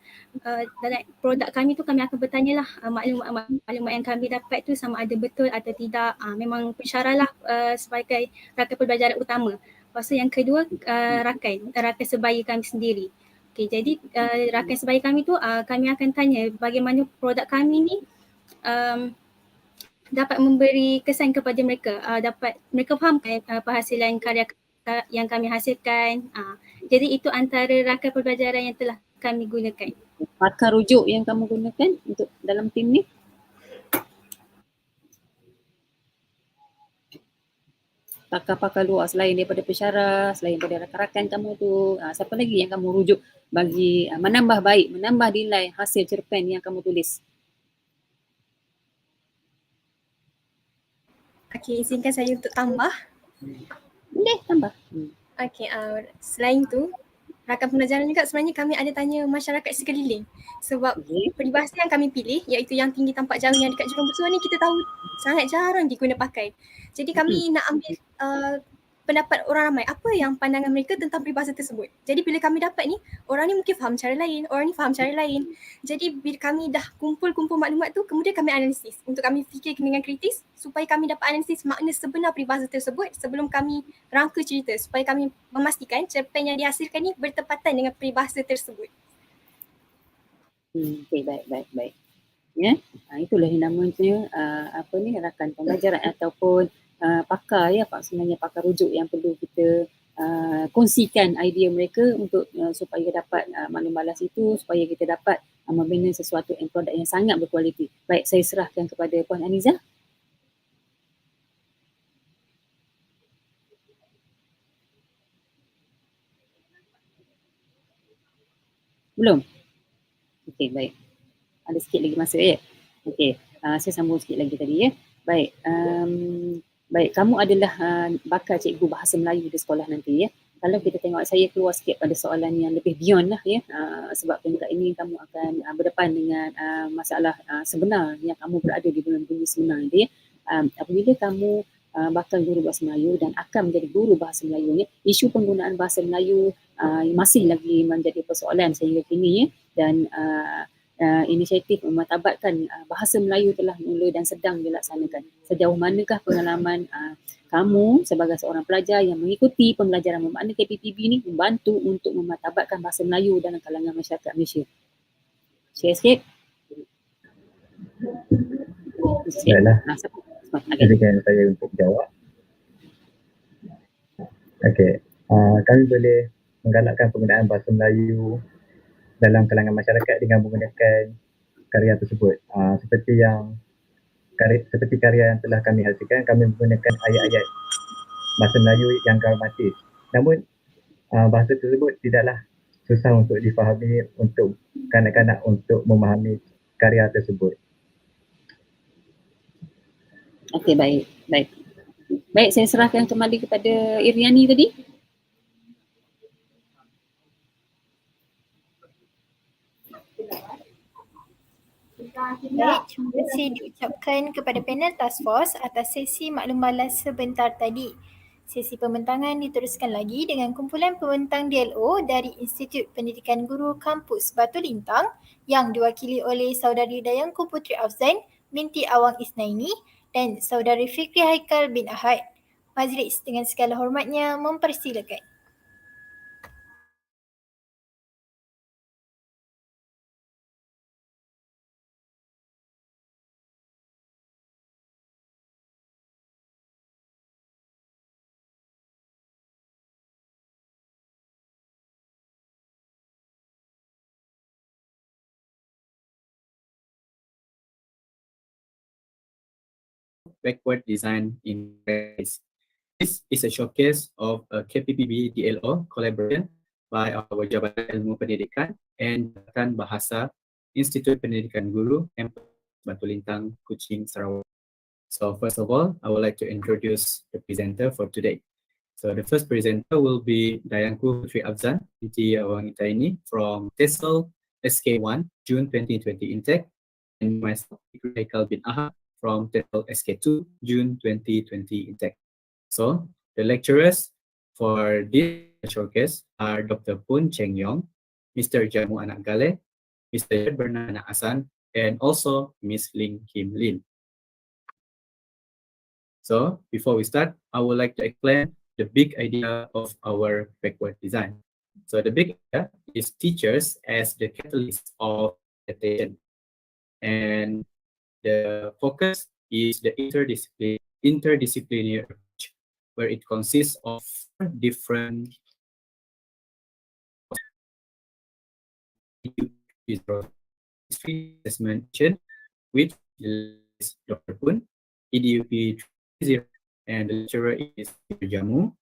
dalam produk kami tu kami akan bertanyalah maklumat yang kami dapat tu sama ada betul atau tidak. Memang pensyarah lah sebagai rakan pembelajaran utama. Lepas tu yang kedua rakan sebaya kami sendiri. Okay, jadi rakan sebaya kami tu kami akan tanya bagaimana produk kami ni dapat memberi kesan kepada mereka, dapat mereka fahamkan penghasilan karya yang kami hasilkan. Jadi itu antara rakan pembelajaran yang telah kami gunakan. Pakar rujuk yang kamu gunakan untuk dalam tim ni? Pakar-pakar luar selain daripada pensyarah, selain daripada rakan-rakan kamu tu, siapa lagi yang kamu rujuk bagi menambah nilai hasil cerpen yang kamu tulis? Okey, izinkan saya untuk tambah. Boleh tambah. Okey, selain tu rakan pembelajaran juga sebenarnya kami ada tanya masyarakat sekeliling sebab peribahasa yang kami pilih iaitu yang tinggi tampak jauh yang dekat jurang bersuara ni kita tahu sangat jarang diguna pakai. Jadi kami nak ambil pendapat orang ramai, apa yang pandangan mereka tentang peribahasa tersebut. Jadi bila kami dapat ni, orang ni mungkin faham cara lain, orang ni faham cara lain. Jadi bila kami dah kumpul maklumat tu, kemudian kami analisis untuk kami fikir dengan kritis supaya kami dapat analisis makna sebenar peribahasa tersebut sebelum kami rangka cerita supaya kami memastikan cerpen yang dihasilkan ni bertepatan dengan peribahasa tersebut. Okay, baik. Ya, itulah yang namanya rakan pembelajaran ataupun pakar ya, sebenarnya pakar rujuk yang perlu kita kongsikan idea mereka untuk supaya dapat maklum balas itu, supaya kita dapat membina sesuatu produk yang sangat berkualiti. Baik, saya serahkan kepada Puan Aniza. Belum? Okey, baik. Ada sikit lagi masa ya. Okey, saya sambung sikit lagi tadi ya. Baik, baik, kamu adalah bakal cikgu bahasa Melayu di sekolah nanti ya. Kalau kita tengok, saya keluar sikit pada soalan yang lebih beyond lah ya. Sebab peringkat ini kamu akan berdepan dengan masalah sebenar yang kamu berada di dalam dunia sebenar nanti ya. Apabila kamu bakal guru bahasa Melayu dan akan menjadi guru bahasa Melayu ni, isu penggunaan bahasa Melayu masih lagi menjadi persoalan sehingga kini ya. Dan inisiatif mematabatkan bahasa Melayu telah mula dan sedang dilaksanakan. Sejauh manakah pengalaman kamu sebagai seorang pelajar yang mengikuti pembelajaran bermakna KPPB ni membantu untuk mematabatkan bahasa Melayu dalam kalangan masyarakat Malaysia? Share sikit. Baiklah. Izinkan saya untuk jawab. Okey, kami boleh menggalakkan penggunaan bahasa Melayu dalam kalangan masyarakat dengan menggunakan karya tersebut. Seperti karya yang telah kami hasilkan, kami menggunakan ayat-ayat bahasa Melayu yang gramatis. Namun bahasa tersebut tidaklah susah untuk difahami untuk kanak-kanak untuk memahami karya tersebut. Okey, baik. Baik, saya serahkan kembali kepada Iriani tadi. Terima kasih diucapkan kepada panel Task Force atas sesi maklum balas sebentar tadi. Sesi pembentangan diteruskan lagi dengan kumpulan pembentang DLO dari Institut Pendidikan Guru Kampus Batu Lintang yang diwakili oleh Saudari Dayangku Putri Afzan binti Awang Isnaini dan Saudari Fikri Haikal bin Ahad. Majlis dengan segala hormatnya mempersilakan. Backward design in practice. This is a showcase of a KPPB DLO collaboration by our Jabatan Ilmu Pendidikan and Jabatan Bahasa Institut Pendidikan Guru Kampus Batu Lintang, Kuching, Sarawak. So first of all, I would like to introduce the presenter for today. So the first presenter will be Dayangku Putri Afzan binti Awang Isnaini from TESOL SK1 June 2020 intake, and myself, Fikri Haikal bin Ahad from TESOL SK2 June 2020 intake. So the lecturers for this showcase are Dr. Poon Cheng Yong, Mr. Jamu Anak Gale, Mr. Bernard Anak Asan, and also Miss Ling Kim Lin. So before we start, I would like to explain the big idea of our backward design. So the big idea is teachers as the catalyst of adaptation. And the focus is the interdisciplinary approach, where it consists of different assessment, which is Dr. Poon, EDUP 3.0, and the lecturer is Mr. Jamu,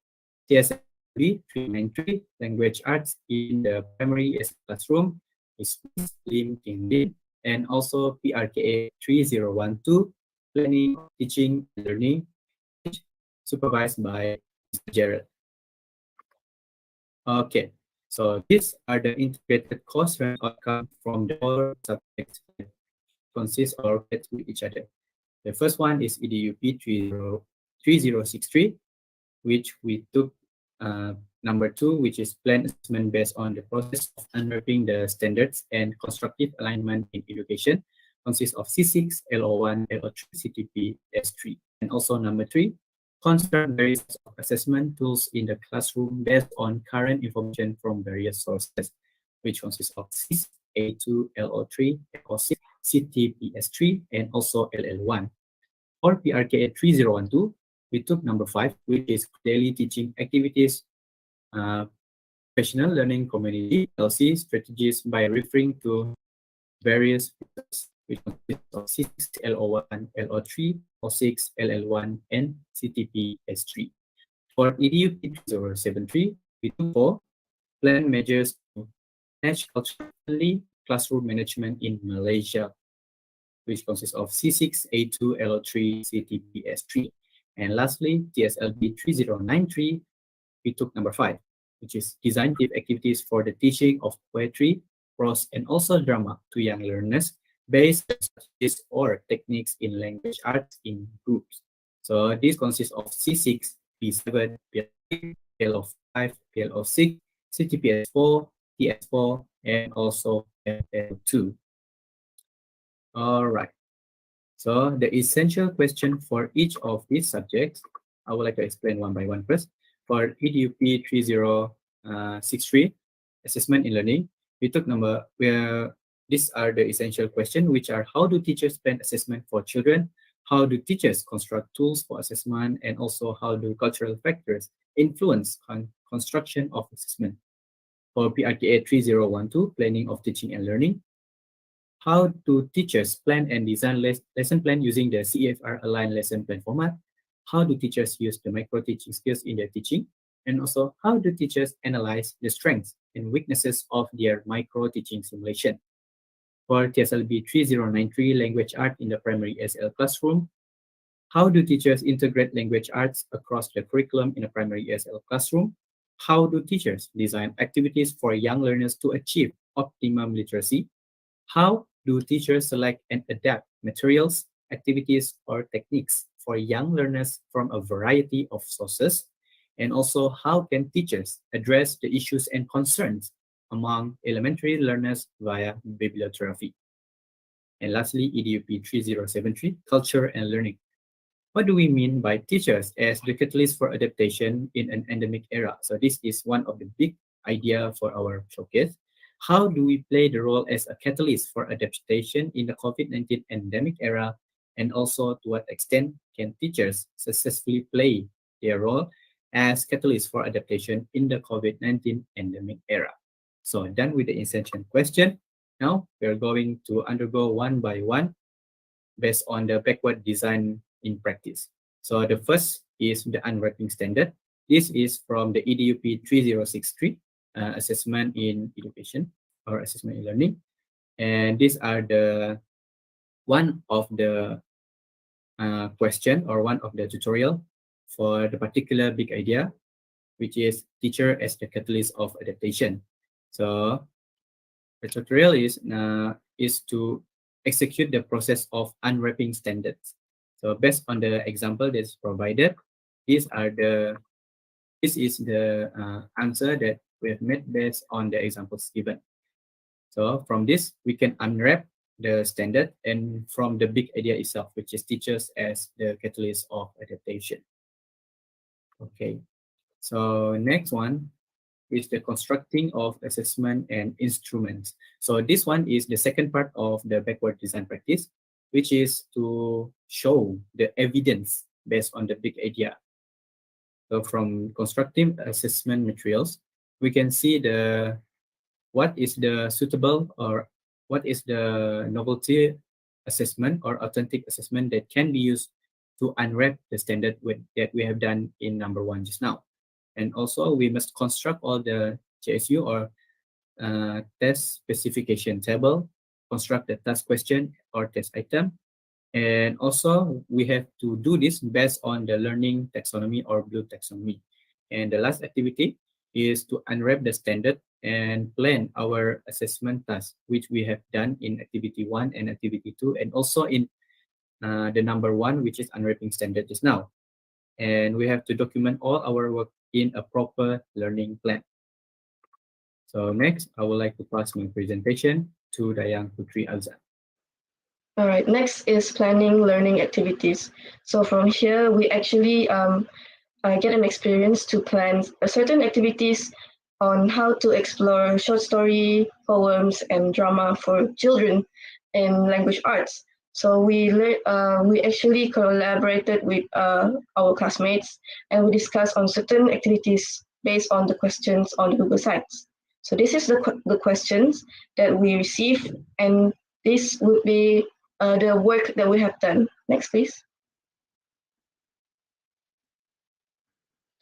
TSLB 393, Language Arts in the Primary Classroom is Miss Lim Kim Lin, and also PRKA 3012, Planning, Teaching, and Learning, supervised by Mr. Gerald. Okay, so these are the integrated course and outcome from the four subjects that consist or fit with each other. The first one is EDUP 3063, which we took number 2, which is plan assessment based on the process of unwrapping the standards and constructive alignment in education, consists of C6, LO1, LO3, CTP, S3. And also number 3, construct various assessment tools in the classroom based on current information from various sources, which consists of C6, A2, LO3, LO6, CTP, S3, and also LL1. For PRKA 3012, we took number 5, which is daily teaching activities, professional learning community, LC strategies by referring to various features, which consist of C6, LO1, LO3, O6, LL1, and CTP S3. For EDUP 3073, we took 4 plan measures to manage culturally classroom management in Malaysia, which consists of C6, A2, LO3, CTP S3. And lastly, TSLB 3093, we took number 5, which is design activities for the teaching of poetry, prose, and also drama to young learners based on strategies or techniques in language arts in groups. So this consists of C6, P7, P6, PLO5, PLO6, CTPS4, TS4, and also PL2. All right. So the essential question for each of these subjects, I would like to explain one by one first. For EDUP 3063, assessment in learning, we took these are the essential questions, which are: how do teachers plan assessment for children? How do teachers construct tools for assessment? And also, how do cultural factors influence construction of assessment? For PRKA 3012, planning of teaching and learning, how do teachers plan and design lesson plan using the CEFR aligned lesson plan format? How do teachers use the micro teaching skills in their teaching? And also, how do teachers analyze the strengths and weaknesses of their micro teaching simulation? For TSLB 3093, language art in the primary SL classroom, how do teachers integrate language arts across the curriculum in a primary SL classroom? How do teachers design activities for young learners to achieve optimum literacy? How do teachers select and adapt materials, activities, or techniques for young learners from a variety of sources, and also how can teachers address the issues and concerns among elementary learners via bibliography. And lastly, EDUP 3073, culture and learning. What do we mean by teachers as the catalyst for adaptation in an endemic era? So this is one of the big idea for our showcase. How do we play the role as a catalyst for adaptation in the COVID-19 endemic era? And also to what extent can teachers successfully play their role as catalyst for adaptation in the COVID-19 endemic era? So done with the essential question. Now we're going to undergo one by one based on the backward design in practice. So the first is the unwrapping standard. This is from the EDUP 3063, assessment in education or assessment in learning. And these are the one of the question or one of the tutorial for the particular big idea, which is teacher as the catalyst of adaptation. So the tutorial is to execute the process of unwrapping standards. So based on the example that's provided, this is the answer that we have made based on the examples given. So from this, we can unwrap the standard and from the big idea itself, which is teachers as the catalyst of adaptation. Okay, so next one is the constructing of assessment and instruments. So this one is the second part of the backward design practice, which is to show the evidence based on the big idea. So from constructing assessment materials, we can see what is the suitable or what is the novelty assessment or authentic assessment that can be used to unwrap the standard that we have done in number one just now. And also we must construct all the JSU or test specification table, construct the task question or test item. And also we have to do this based on the learning taxonomy or blue taxonomy. And the last activity is to unwrap the standard and plan our assessment task, which we have done in activity 1 and activity 2, and also in the number 1, which is unwrapping standard just now. And we have to document all our work in a proper learning plan. So next, I would like to pass my presentation to Dayang Putri Alzan. All right, next is planning learning activities. So from here, we actually get an experience to plan certain activities on how to explore short story, poems, and drama for children in language arts. So we actually collaborated with our classmates, and we discussed on certain activities based on the questions on the Google Sites. So this is the questions that we received, and this would be the work that we have done. Next, please.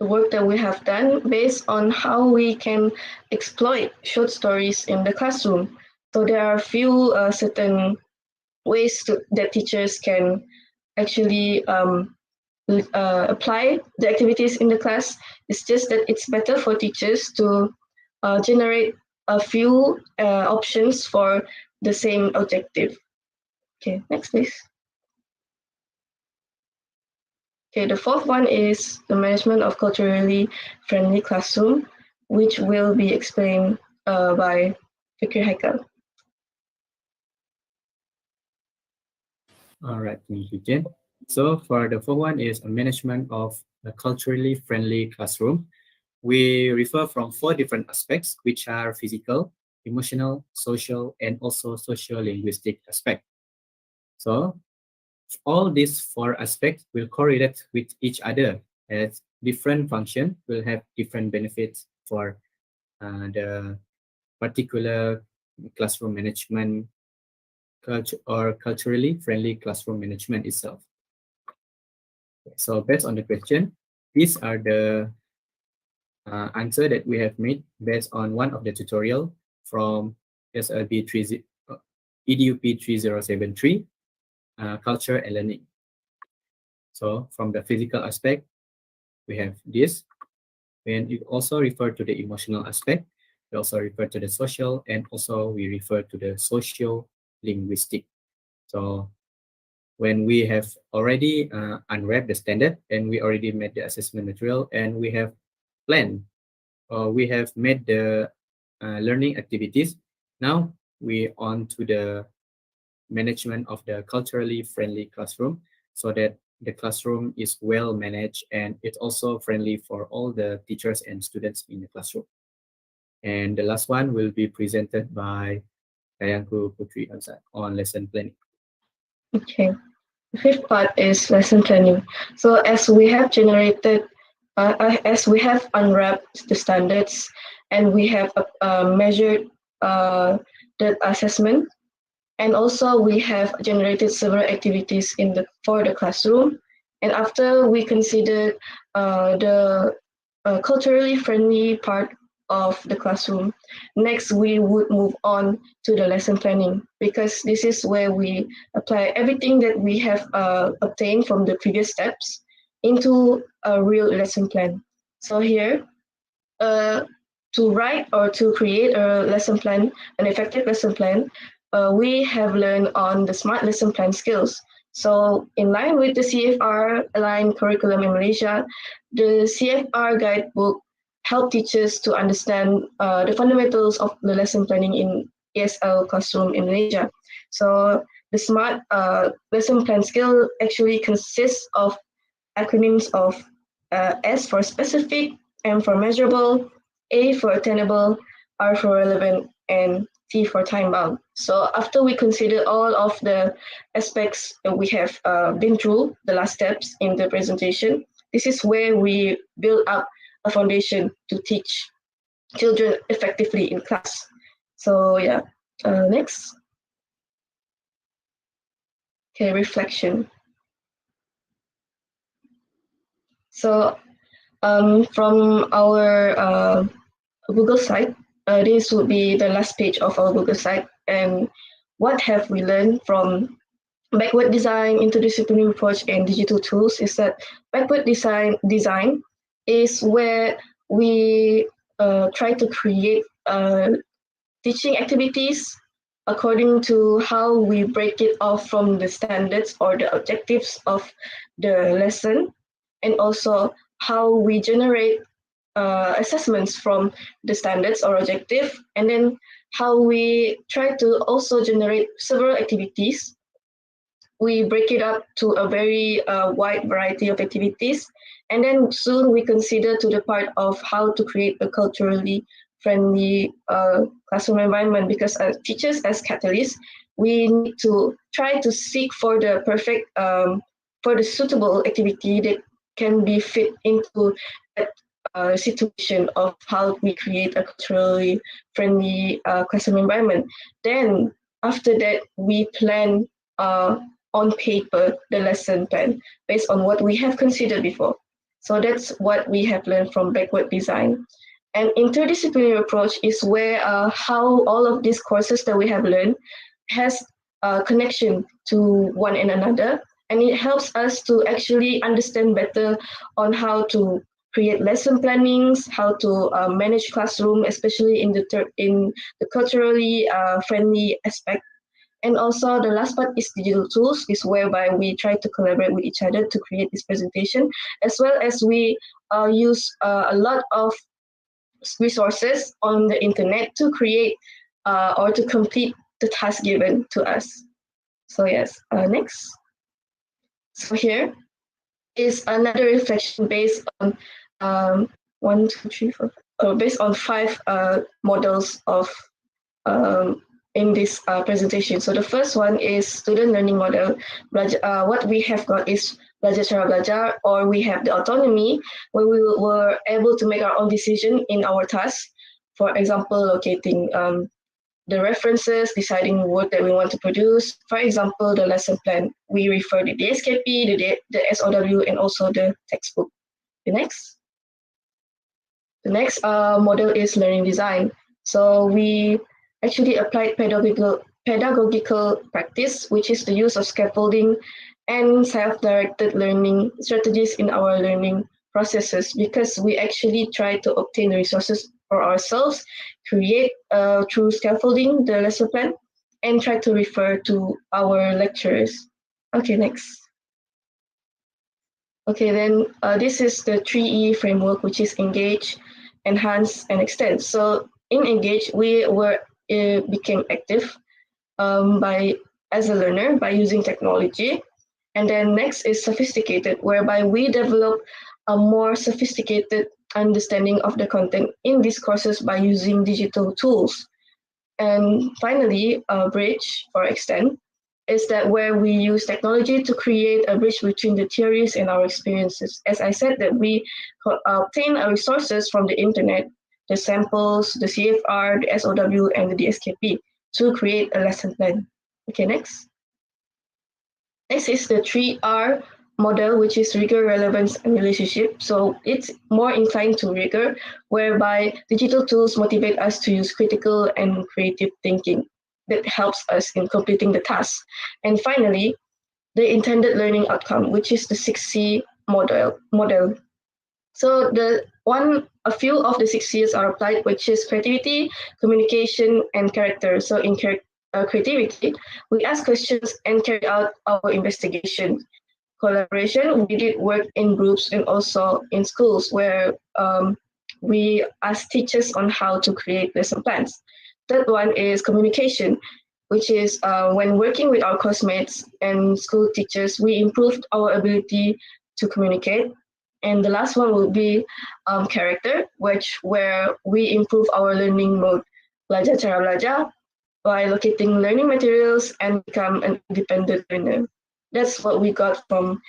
The work that we have done based on how we can exploit short stories in the classroom. So there are a few certain ways that teachers can actually apply the activities in the class. It's just that it's better for teachers to generate a few options for the same objective. Okay, next please. Okay, the fourth one is the management of culturally friendly classroom, which will be explained by Fikri Haikal. All right, thank you, Jen. So for the fourth one is a management of a culturally friendly classroom. We refer from 4 different aspects, which are physical, emotional, social, and also socio-linguistic aspect. So all these 4 aspects will correlate with each other, as different function will have different benefits for the particular classroom management or culturally friendly classroom management itself. So based on the question, these are the answer that we have made based on one of the tutorial from SLB EDUP 3073, culture and learning. So from the physical aspect, we have this, and you also refer to the emotional aspect, we also refer to the social, and also we refer to the socio-linguistic. So when we have already unwrapped the standard and we already made the assessment material and we have planned or we have made the learning activities, now we on to the management of the culturally friendly classroom so that the classroom is well managed and it's also friendly for all the teachers and students in the classroom. And the last one will be presented by Kayangku Putri Hamzat on lesson planning. Okay. The fifth part is lesson planning. So as we have unwrapped the standards and we have measured the assessment, and also we have generated several activities for the classroom. And after we considered the culturally friendly part of the classroom, next we would move on to the lesson planning, because this is where we apply everything that we have obtained from the previous steps into a real lesson plan. So here, to write or to create a lesson plan, an effective lesson plan, we have learned on the SMART lesson plan skills. So in line with the CFR aligned curriculum in Malaysia, the CFR guidebook help teachers to understand the fundamentals of the lesson planning in ESL classroom in Malaysia. So the SMART lesson plan skill actually consists of acronyms of S for specific, M for measurable, A for attainable, R for relevant, and T for time bound. So after we consider all of the aspects that we have been through, the last steps in the presentation, this is where we build up a foundation to teach children effectively in class. So yeah, next. Okay, reflection. So from our Google site, this would be the last page of our Google site. And what have we learned from backward design, interdisciplinary approach, and digital tools is that backward design is where we try to create teaching activities according to how we break it off from the standards or the objectives of the lesson, and also how we generate assessments from the standards or objective, and then how we try to also generate several activities. We break it up to a very wide variety of activities, and then soon we consider to the part of how to create a culturally friendly classroom environment, because as teachers, as catalysts, we need to try to seek for the perfect, for the suitable activity that can be fit into that situation of how we create a culturally friendly classroom environment. Then after that, we plan on paper the lesson plan based on what we have considered before. So that's what we have learned from backward design. And interdisciplinary approach is where how all of these courses that we have learned has a connection to one and another, and it helps us to actually understand better on how to create lesson plannings, how to manage classroom, especially in the culturally friendly aspect. And also the last part is digital tools, is whereby we try to collaborate with each other to create this presentation, as well as we use a lot of resources on the internet to create or to complete the task given to us. So yes, next. So here is another reflection based on 1, 2, 3, 4, based on 5 models of in this presentation. So the first one is student learning model. What we have got is belajar cara belajar, or we have the autonomy where we were able to make our own decision in our task. For example, locating the references, deciding work that we want to produce. For example, the lesson plan, we refer to the SKP, the SOW, and also the textbook. The next model is learning design. So we actually applied pedagogical practice, which is the use of scaffolding and self-directed learning strategies in our learning processes, because we actually try to obtain the resources for ourselves, create through scaffolding the lesson plan, and try to refer to our lecturers Okay, next. Okay, then this is the 3E framework, which is engage, enhance, and extend. So in engage, we became active as a learner by using technology. And then next is sophisticated, whereby we develop a more sophisticated understanding of the content in these courses by using digital tools. And finally, bridge or extend is that where we use technology to create a bridge between the theories and our experiences. As I said, that we obtain our resources from the internet, the samples, the CFR, the SOW, and the DSKP to create a lesson plan. Okay, next. Next is the 3R model, which is rigor, relevance, and relationship. So it's more inclined to rigor, whereby digital tools motivate us to use critical and creative thinking that helps us in completing the task. And finally, the intended learning outcome, which is the 6C model. So a few of the 6 C's are applied, which is creativity, communication, and character. So in creativity, we ask questions and carry out our investigation. Collaboration, we did work in groups and also in schools where we ask teachers on how to create lesson plans. Third one is communication, which is when working with our classmates and school teachers, we improved our ability to communicate. And the last one will be character, where we improve our learning mode, belajar cara belajar, by locating learning materials and become an independent learner. That's what we got from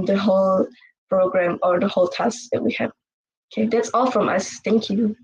the whole program or the whole task that we have. Okay, that's all from us. Thank you.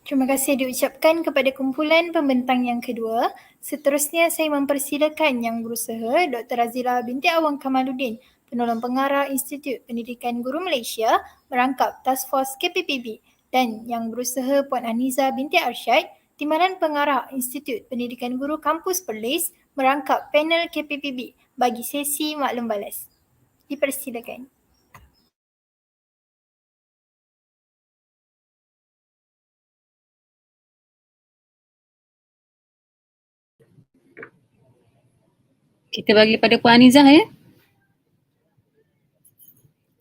Terima kasih diucapkan kepada kumpulan pembentang yang kedua. Seterusnya saya mempersilakan yang berusaha Dr. Razila binti Awang Kamaluddin, penolong pengarah Institut Pendidikan Guru Malaysia, merangkap Task Force KPPB, dan yang berusaha Puan Aniza binti Arsyad, Timbalan Pengarah Institut Pendidikan Guru Kampus Perlis, merangkap panel KPPB bagi sesi maklum balas. Dipersilakan. Kita bagi pada Puan Anizah ya.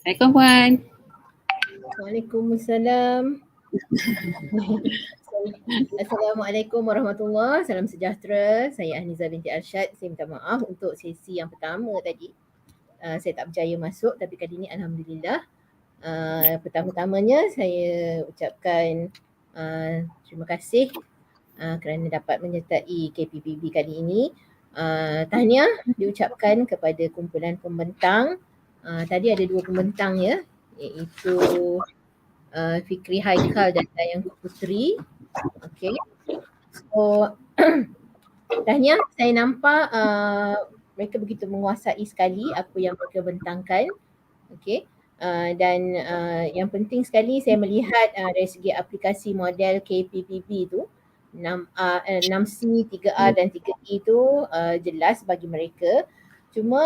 Assalamualaikum Puan. Waalaikumsalam. Assalamualaikum warahmatullahi. Salam sejahtera. Saya Aniza binti Arsyad. Saya minta maaf untuk sesi yang pertama tadi. Saya tak berjaya masuk, tapi kali ini alhamdulillah. Pertama-tamanya saya ucapkan terima kasih kerana dapat menyertai KPPB kali ini. Tahniah diucapkan kepada kumpulan pembentang. Tadi ada 2 pembentang ya, iaitu Fikri Haikal dan Dayang Putri. Okay. So tahniah, saya nampak mereka begitu menguasai sekali apa yang mereka bentangkan. Okay. Dan yang penting sekali saya melihat dari segi aplikasi model KPPB tu 6C, 3R dan 3E tu jelas bagi mereka. Cuma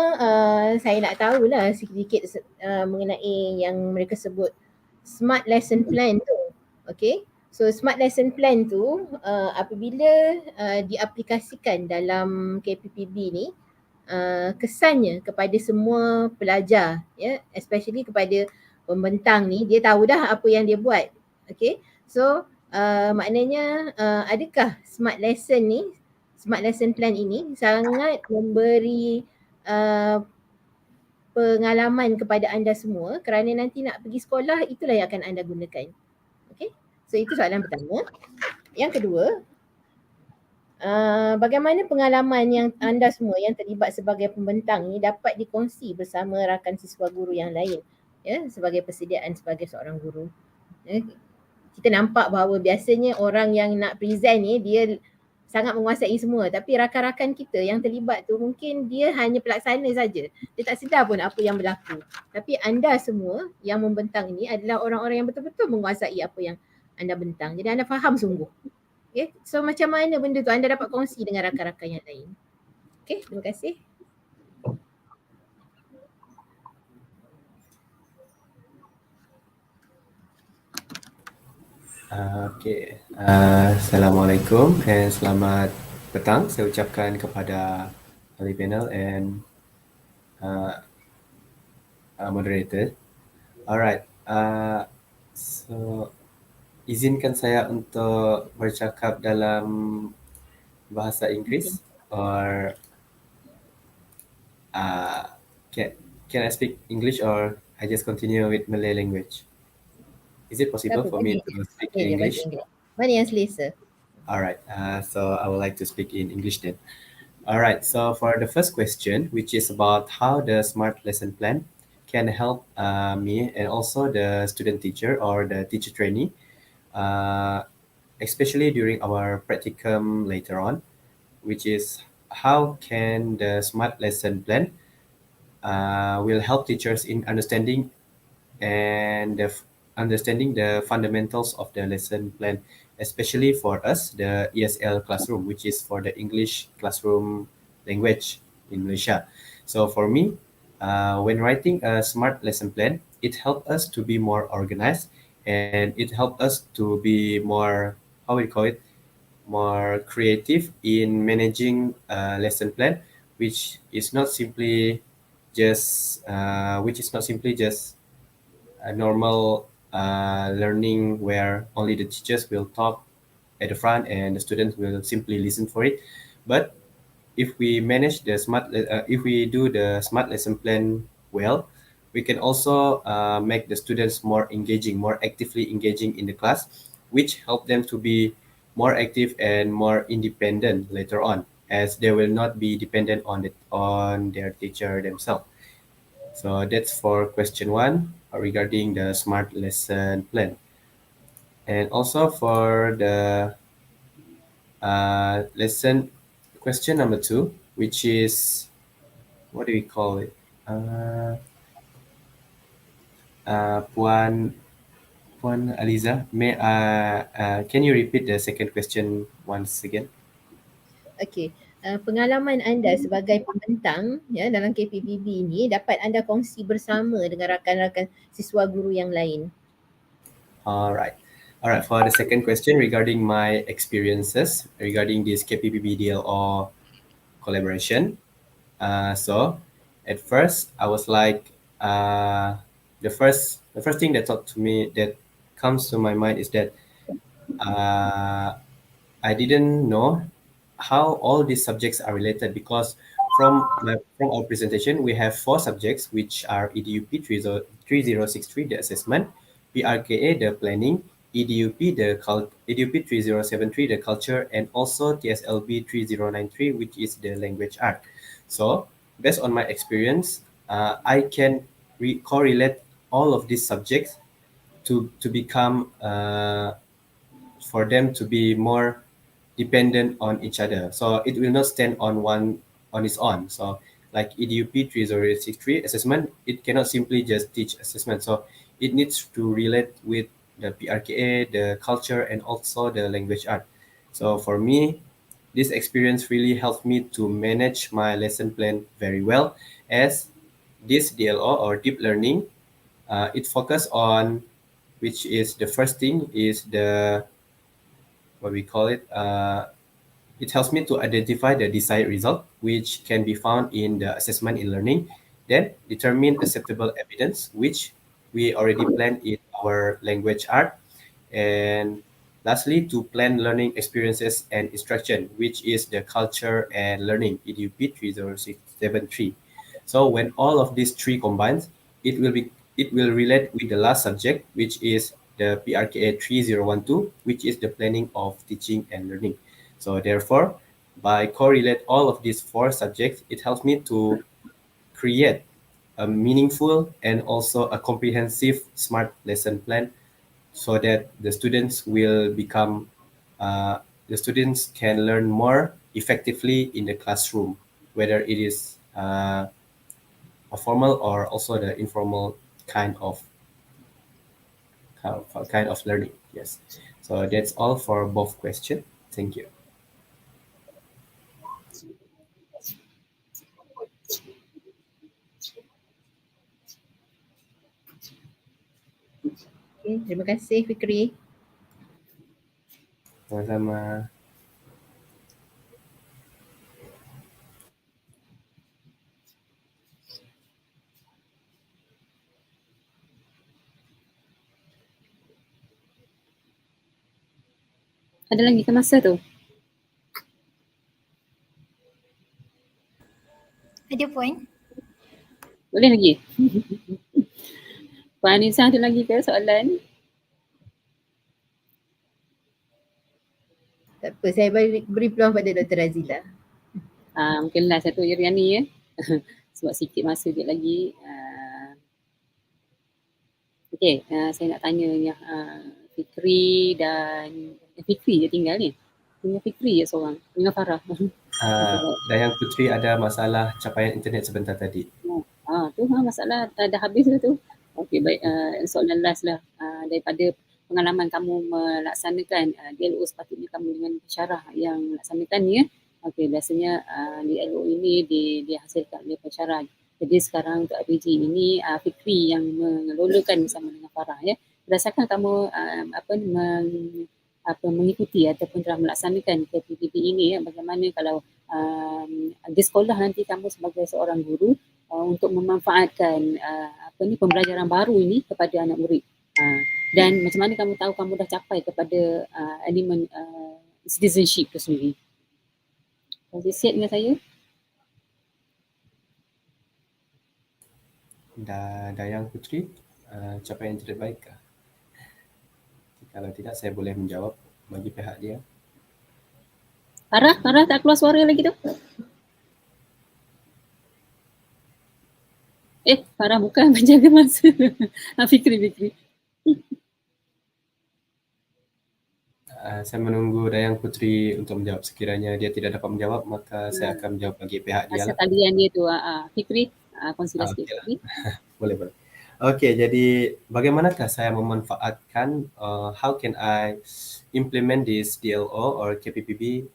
saya nak tahulah sedikit mengenai yang mereka sebut Smart Lesson Plan tu. Okay. So Smart Lesson Plan tu apabila diaplikasikan dalam KPPB ni, kesannya kepada semua pelajar, ya, especially kepada pembentang ni, dia tahu dah apa yang dia buat. Okay. So maknanya adakah Smart Lesson Plan ini sangat memberi pengalaman kepada anda semua kerana nanti nak pergi sekolah itulah yang akan anda gunakan. Okay. So itu soalan pertama. Yang kedua, bagaimana pengalaman yang anda semua yang terlibat sebagai pembentang ni dapat dikongsi bersama rakan siswa guru yang lain, ya, sebagai persediaan sebagai seorang guru. Ya, kita nampak bahawa biasanya orang yang nak present ni dia sangat menguasai semua, tapi rakan-rakan kita yang terlibat tu mungkin dia hanya pelaksana saja. Dia tak sedar pun apa yang berlaku. Tapi anda semua yang membentang ini adalah orang-orang yang betul-betul menguasai apa yang anda bentang. Jadi anda faham sungguh. Okay. So macam mana benda tu anda dapat kongsi dengan rakan-rakan yang lain. Okay, terima kasih. Assalamualaikum dan selamat petang saya ucapkan kepada ahli panel and moderator. Alright, so izinkan saya untuk bercakap dalam bahasa Inggeris or can I speak English or I just continue with Malay language? Is it possible for me to speak in English? Mana yang selesa? Alright, so I would like to speak in English then. Alright, so for the first question, which is about how the smart lesson plan can help me and also the student teacher or the teacher trainee, especially during our practicum later on, which is how can the smart lesson plan will help teachers in understanding the fundamentals of the lesson plan, especially for us, the ESL classroom, which is for the English classroom language in Malaysia. So for me, when writing a smart lesson plan, it helped us to be more organized and it helped us to be more, how we call it, more creative in managing a lesson plan, which is not simply just a normal learning where only the teachers will talk at the front and the students will simply listen for it. But if we manage if we do the smart lesson plan well, we can also make the students more engaging, more actively engaging in the class, which help them to be more active and more independent later on, as they will not be dependent on their teacher themselves. So that's for question 1 regarding the smart lesson plan. And also for the lesson question number 2, which is, what do we call it? Puan Aliza, can you repeat the second question once again? Okey, pengalaman anda sebagai pembentang ya dalam KPPB ini dapat anda kongsi bersama dengan rakan-rakan siswa guru yang lain. Alright, for the second question regarding my experiences regarding this KPPB DLO collaboration. So at first I was like, the first thing that comes to my mind is that I didn't know how all these subjects are related, because from our presentation we have 4 subjects, which are EDUP 3063, the assessment, PRKA, the planning, EDUP 3073, the culture, and also TSLB 3093, which is the language art. So based on my experience, I can correlate all of these subjects to become for them to be more dependent on each other. So it will not stand on its own. So like EDUP 3063 assessment, it cannot simply just teach assessment. So it needs to relate with the PRKA, the culture, and also the language art. So for me, this experience really helped me to manage my lesson plan very well, as this DLO or deep learning, it focus on, which is the first thing is the, what we call it, it helps me to identify the desired result, which can be found in the assessment in learning, then determine acceptable evidence, which we already planned in our language art, and lastly, to plan learning experiences and instruction, which is the culture and learning, EDUP 3073. So when all of these 3 combines, it will relate with the last subject, which is the PRKA 3012, which is the planning of teaching and learning. So therefore, by correlate all of these 4 subjects, it helps me to create a meaningful and also a comprehensive smart lesson plan, so that the students will become, the students can learn more effectively in the classroom, whether it is a formal or also the informal kind of learning. Yes. So that's all for both questions. Thank you. Okay, terima kasih Fikri. Sama-sama. Ada lagi ke masa tu? Ada point? Boleh lagi? Puan Anissa ada lagi ke soalan? Tak apa, saya beri peluang pada Dr. Razila. Mungkin last satu Iriani ya. Sebab sikit masa dia lagi. Okey, saya nak tanya yang Fikri dan Fikri je tinggal ni. Tinggal Fikri je seorang. Dengan Farah. Dayang Putri ada masalah capaian internet sebentar tadi. Tu masalah dah habis ke tu? Okey, baik. Soalan last lah. Daripada pengalaman kamu melaksanakan DLO, sepatutnya kamu dengan pensyarah yang melaksanakan ni ya. Okey, biasanya DLO ini dihasilkan oleh pensyarah. Jadi sekarang untuk IPG ini Fikri yang mengelolakan bersama dengan Farah ya. Berdasarkan kamu mengikuti ataupun telah melaksanakan KPPB ini ya, bagaimana kalau di sekolah nanti kamu sebagai seorang guru untuk memanfaatkan pembelajaran baru ini kepada anak murid, dan macam mana kamu tahu kamu dah capai kepada elemen citizenship itu sendiri. Masih siap dengan saya? Dayang Putri, capaian internet baik kah? Kalau tidak, saya boleh menjawab bagi pihak dia. Farah tak keluar suara lagi tu? Farah bukan menjaga masa. Fikri. Saya menunggu Dayang Putri untuk menjawab. Sekiranya dia tidak dapat menjawab, maka saya akan menjawab bagi pihak dia lah. Masa talian dia tu, Fikri, konsultasi Okay Fikri. Boleh. Okey, jadi bagaimanakah saya memanfaatkan how can I implement this DLO or KPPB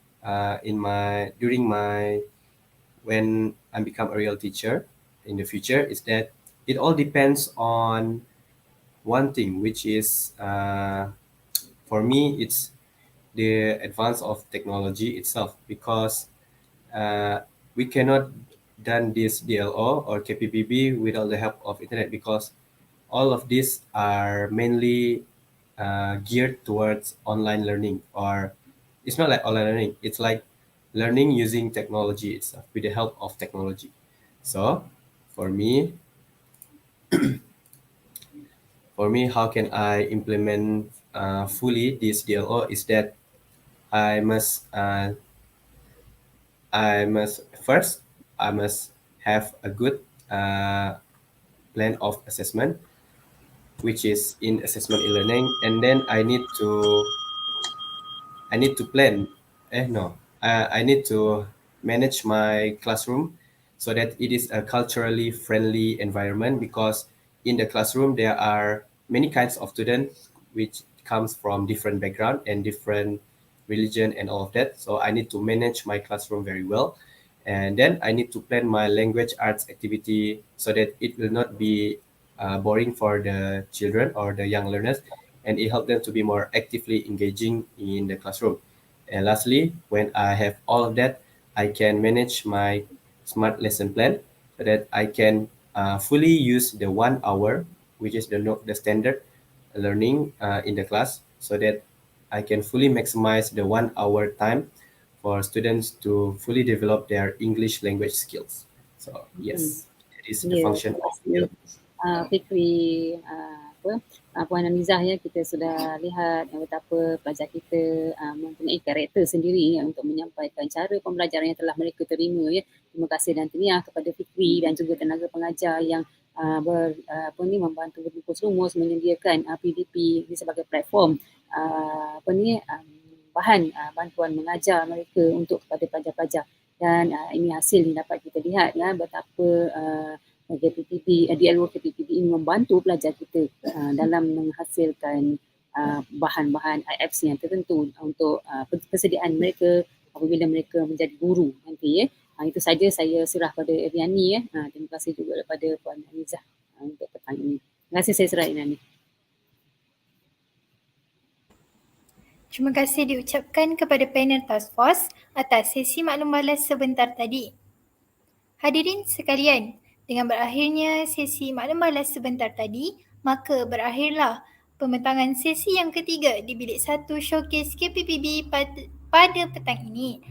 when I become a real teacher in the future, is that it all depends on one thing, which is for me it's the advance of technology itself, because we cannot done this DLO or KPPB without the help of internet, because all of these are mainly geared towards online learning, or it's not like online learning, it's like learning using technology itself with the help of technology. So for me, how can I implement fully this DLO is that I must first have a good plan of assessment, which is in assessment e-learning, and then I need to manage my classroom so that it is a culturally friendly environment, because in the classroom there are many kinds of students which comes from different background and different religion and all of that. So I need to manage my classroom very well. And then I need to plan my language arts activity so that it will not be boring for the children or the young learners, and it helps them to be more actively engaging in the classroom. And lastly, when I have all of that, I can manage my smart lesson plan so that I can fully use the 1 hour, which is the standard learning in the class, so that I can fully maximize the 1 hour time for students to fully develop their English language skills. So yes, that is the function of DLO. Fikri, Puan Anizah ya, kita sudah lihat betapa pelajar kita mempunyai karakter sendiri ya, untuk menyampaikan cara pembelajaran yang telah mereka terima ya. Terima kasih dan tahniah kepada Fikri dan juga tenaga pengajar yang membantu berbungkus rumus menyediakan PDP ini sebagai platform bahan bantuan mengajar mereka untuk kepada pelajar-pelajar, dan ini hasil yang dapat kita lihat ya, betapa DLO KPPB ini membantu pelajar kita dalam menghasilkan bahan-bahan IFC yang tertentu untuk persediaan mereka apabila mereka menjadi guru nanti ya. Itu saja saya serah pada Iriani ya. Terima kasih juga kepada Puan Anizah untuk petang ini. Terima kasih, saya serah Iriani. Terima kasih diucapkan kepada panel Task Force atas sesi maklum balas sebentar tadi. Hadirin sekalian, dengan berakhirnya sesi maklum balas sebentar tadi, maka berakhirlah pembentangan sesi yang ketiga di Bilik 1 Showcase KPPB pada petang ini.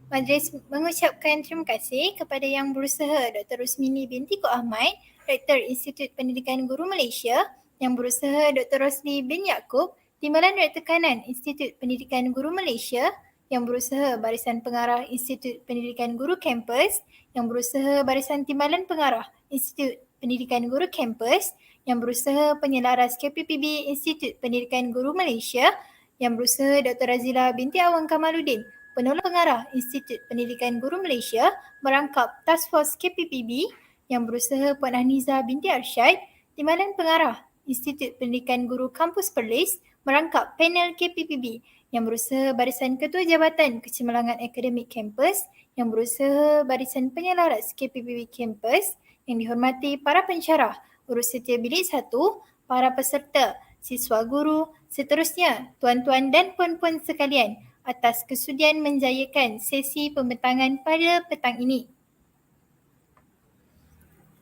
Majlis mengucapkan terima kasih kepada Yang Berusaha Dr. Rusmini binti Kok Ahmad, Rektor Institut Pendidikan Guru Malaysia, Yang Berusaha Dr. Rosli bin Yaakob, Timbalan Rektor Kanan Institut Pendidikan Guru Malaysia, Yang Berusaha Barisan Pengarah Institut Pendidikan Guru Kampus, Yang Berusaha Barisan Timbalan Pengarah Institut Pendidikan Guru Kampus, Yang Berusaha Penyelaras KPPB Institut Pendidikan Guru Malaysia, Yang Berusaha Dr. Razila binti Awang Kamaluddin, Penolong Pengarah Institut Pendidikan Guru Malaysia merangkap Task Force KPPB, Yang Berusaha Puan Ahniza binti Arsyad, Timbalan Pengarah Institut Pendidikan Guru Kampus Perlis merangkap panel KPPB, Yang Berusaha Barisan Ketua Jabatan Kecemerlangan Akademik Kampus, Yang Berusaha Barisan Penyelaras KPPB Kampus, yang dihormati para pensyarah, urus setia Bilik 1, para peserta, siswa guru, seterusnya tuan-tuan dan puan-puan sekalian, atas kesudian menjayakan sesi pembentangan pada petang ini.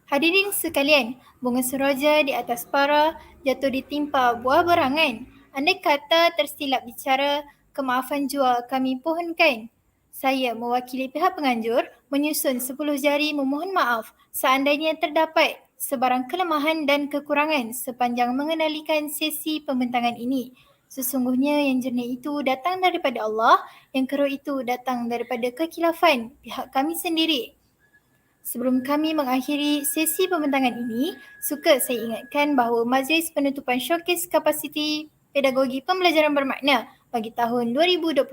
Hadirin sekalian, bunga seroja di atas para jatuh ditimpa buah berangan. Andai kata tersilap bicara, kemaafan jua kami pohonkan. Saya mewakili pihak penganjur menyusun 10 jari memohon maaf seandainya terdapat sebarang kelemahan dan kekurangan sepanjang mengendalikan sesi pembentangan ini. Sesungguhnya yang jernih itu datang daripada Allah, yang keruh itu datang daripada kekhilafan pihak kami sendiri. Sebelum kami mengakhiri sesi pembentangan ini, suka saya ingatkan bahawa majlis penutupan Showcase Kapasiti Pedagogi Pembelajaran Bermakna bagi tahun 2022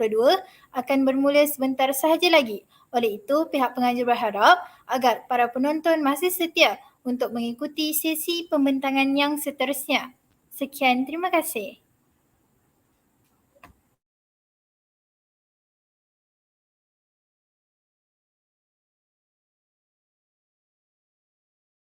akan bermula sebentar sahaja lagi. Oleh itu, pihak penganjur berharap agar para penonton masih setia untuk mengikuti sesi pembentangan yang seterusnya. Sekian, terima kasih.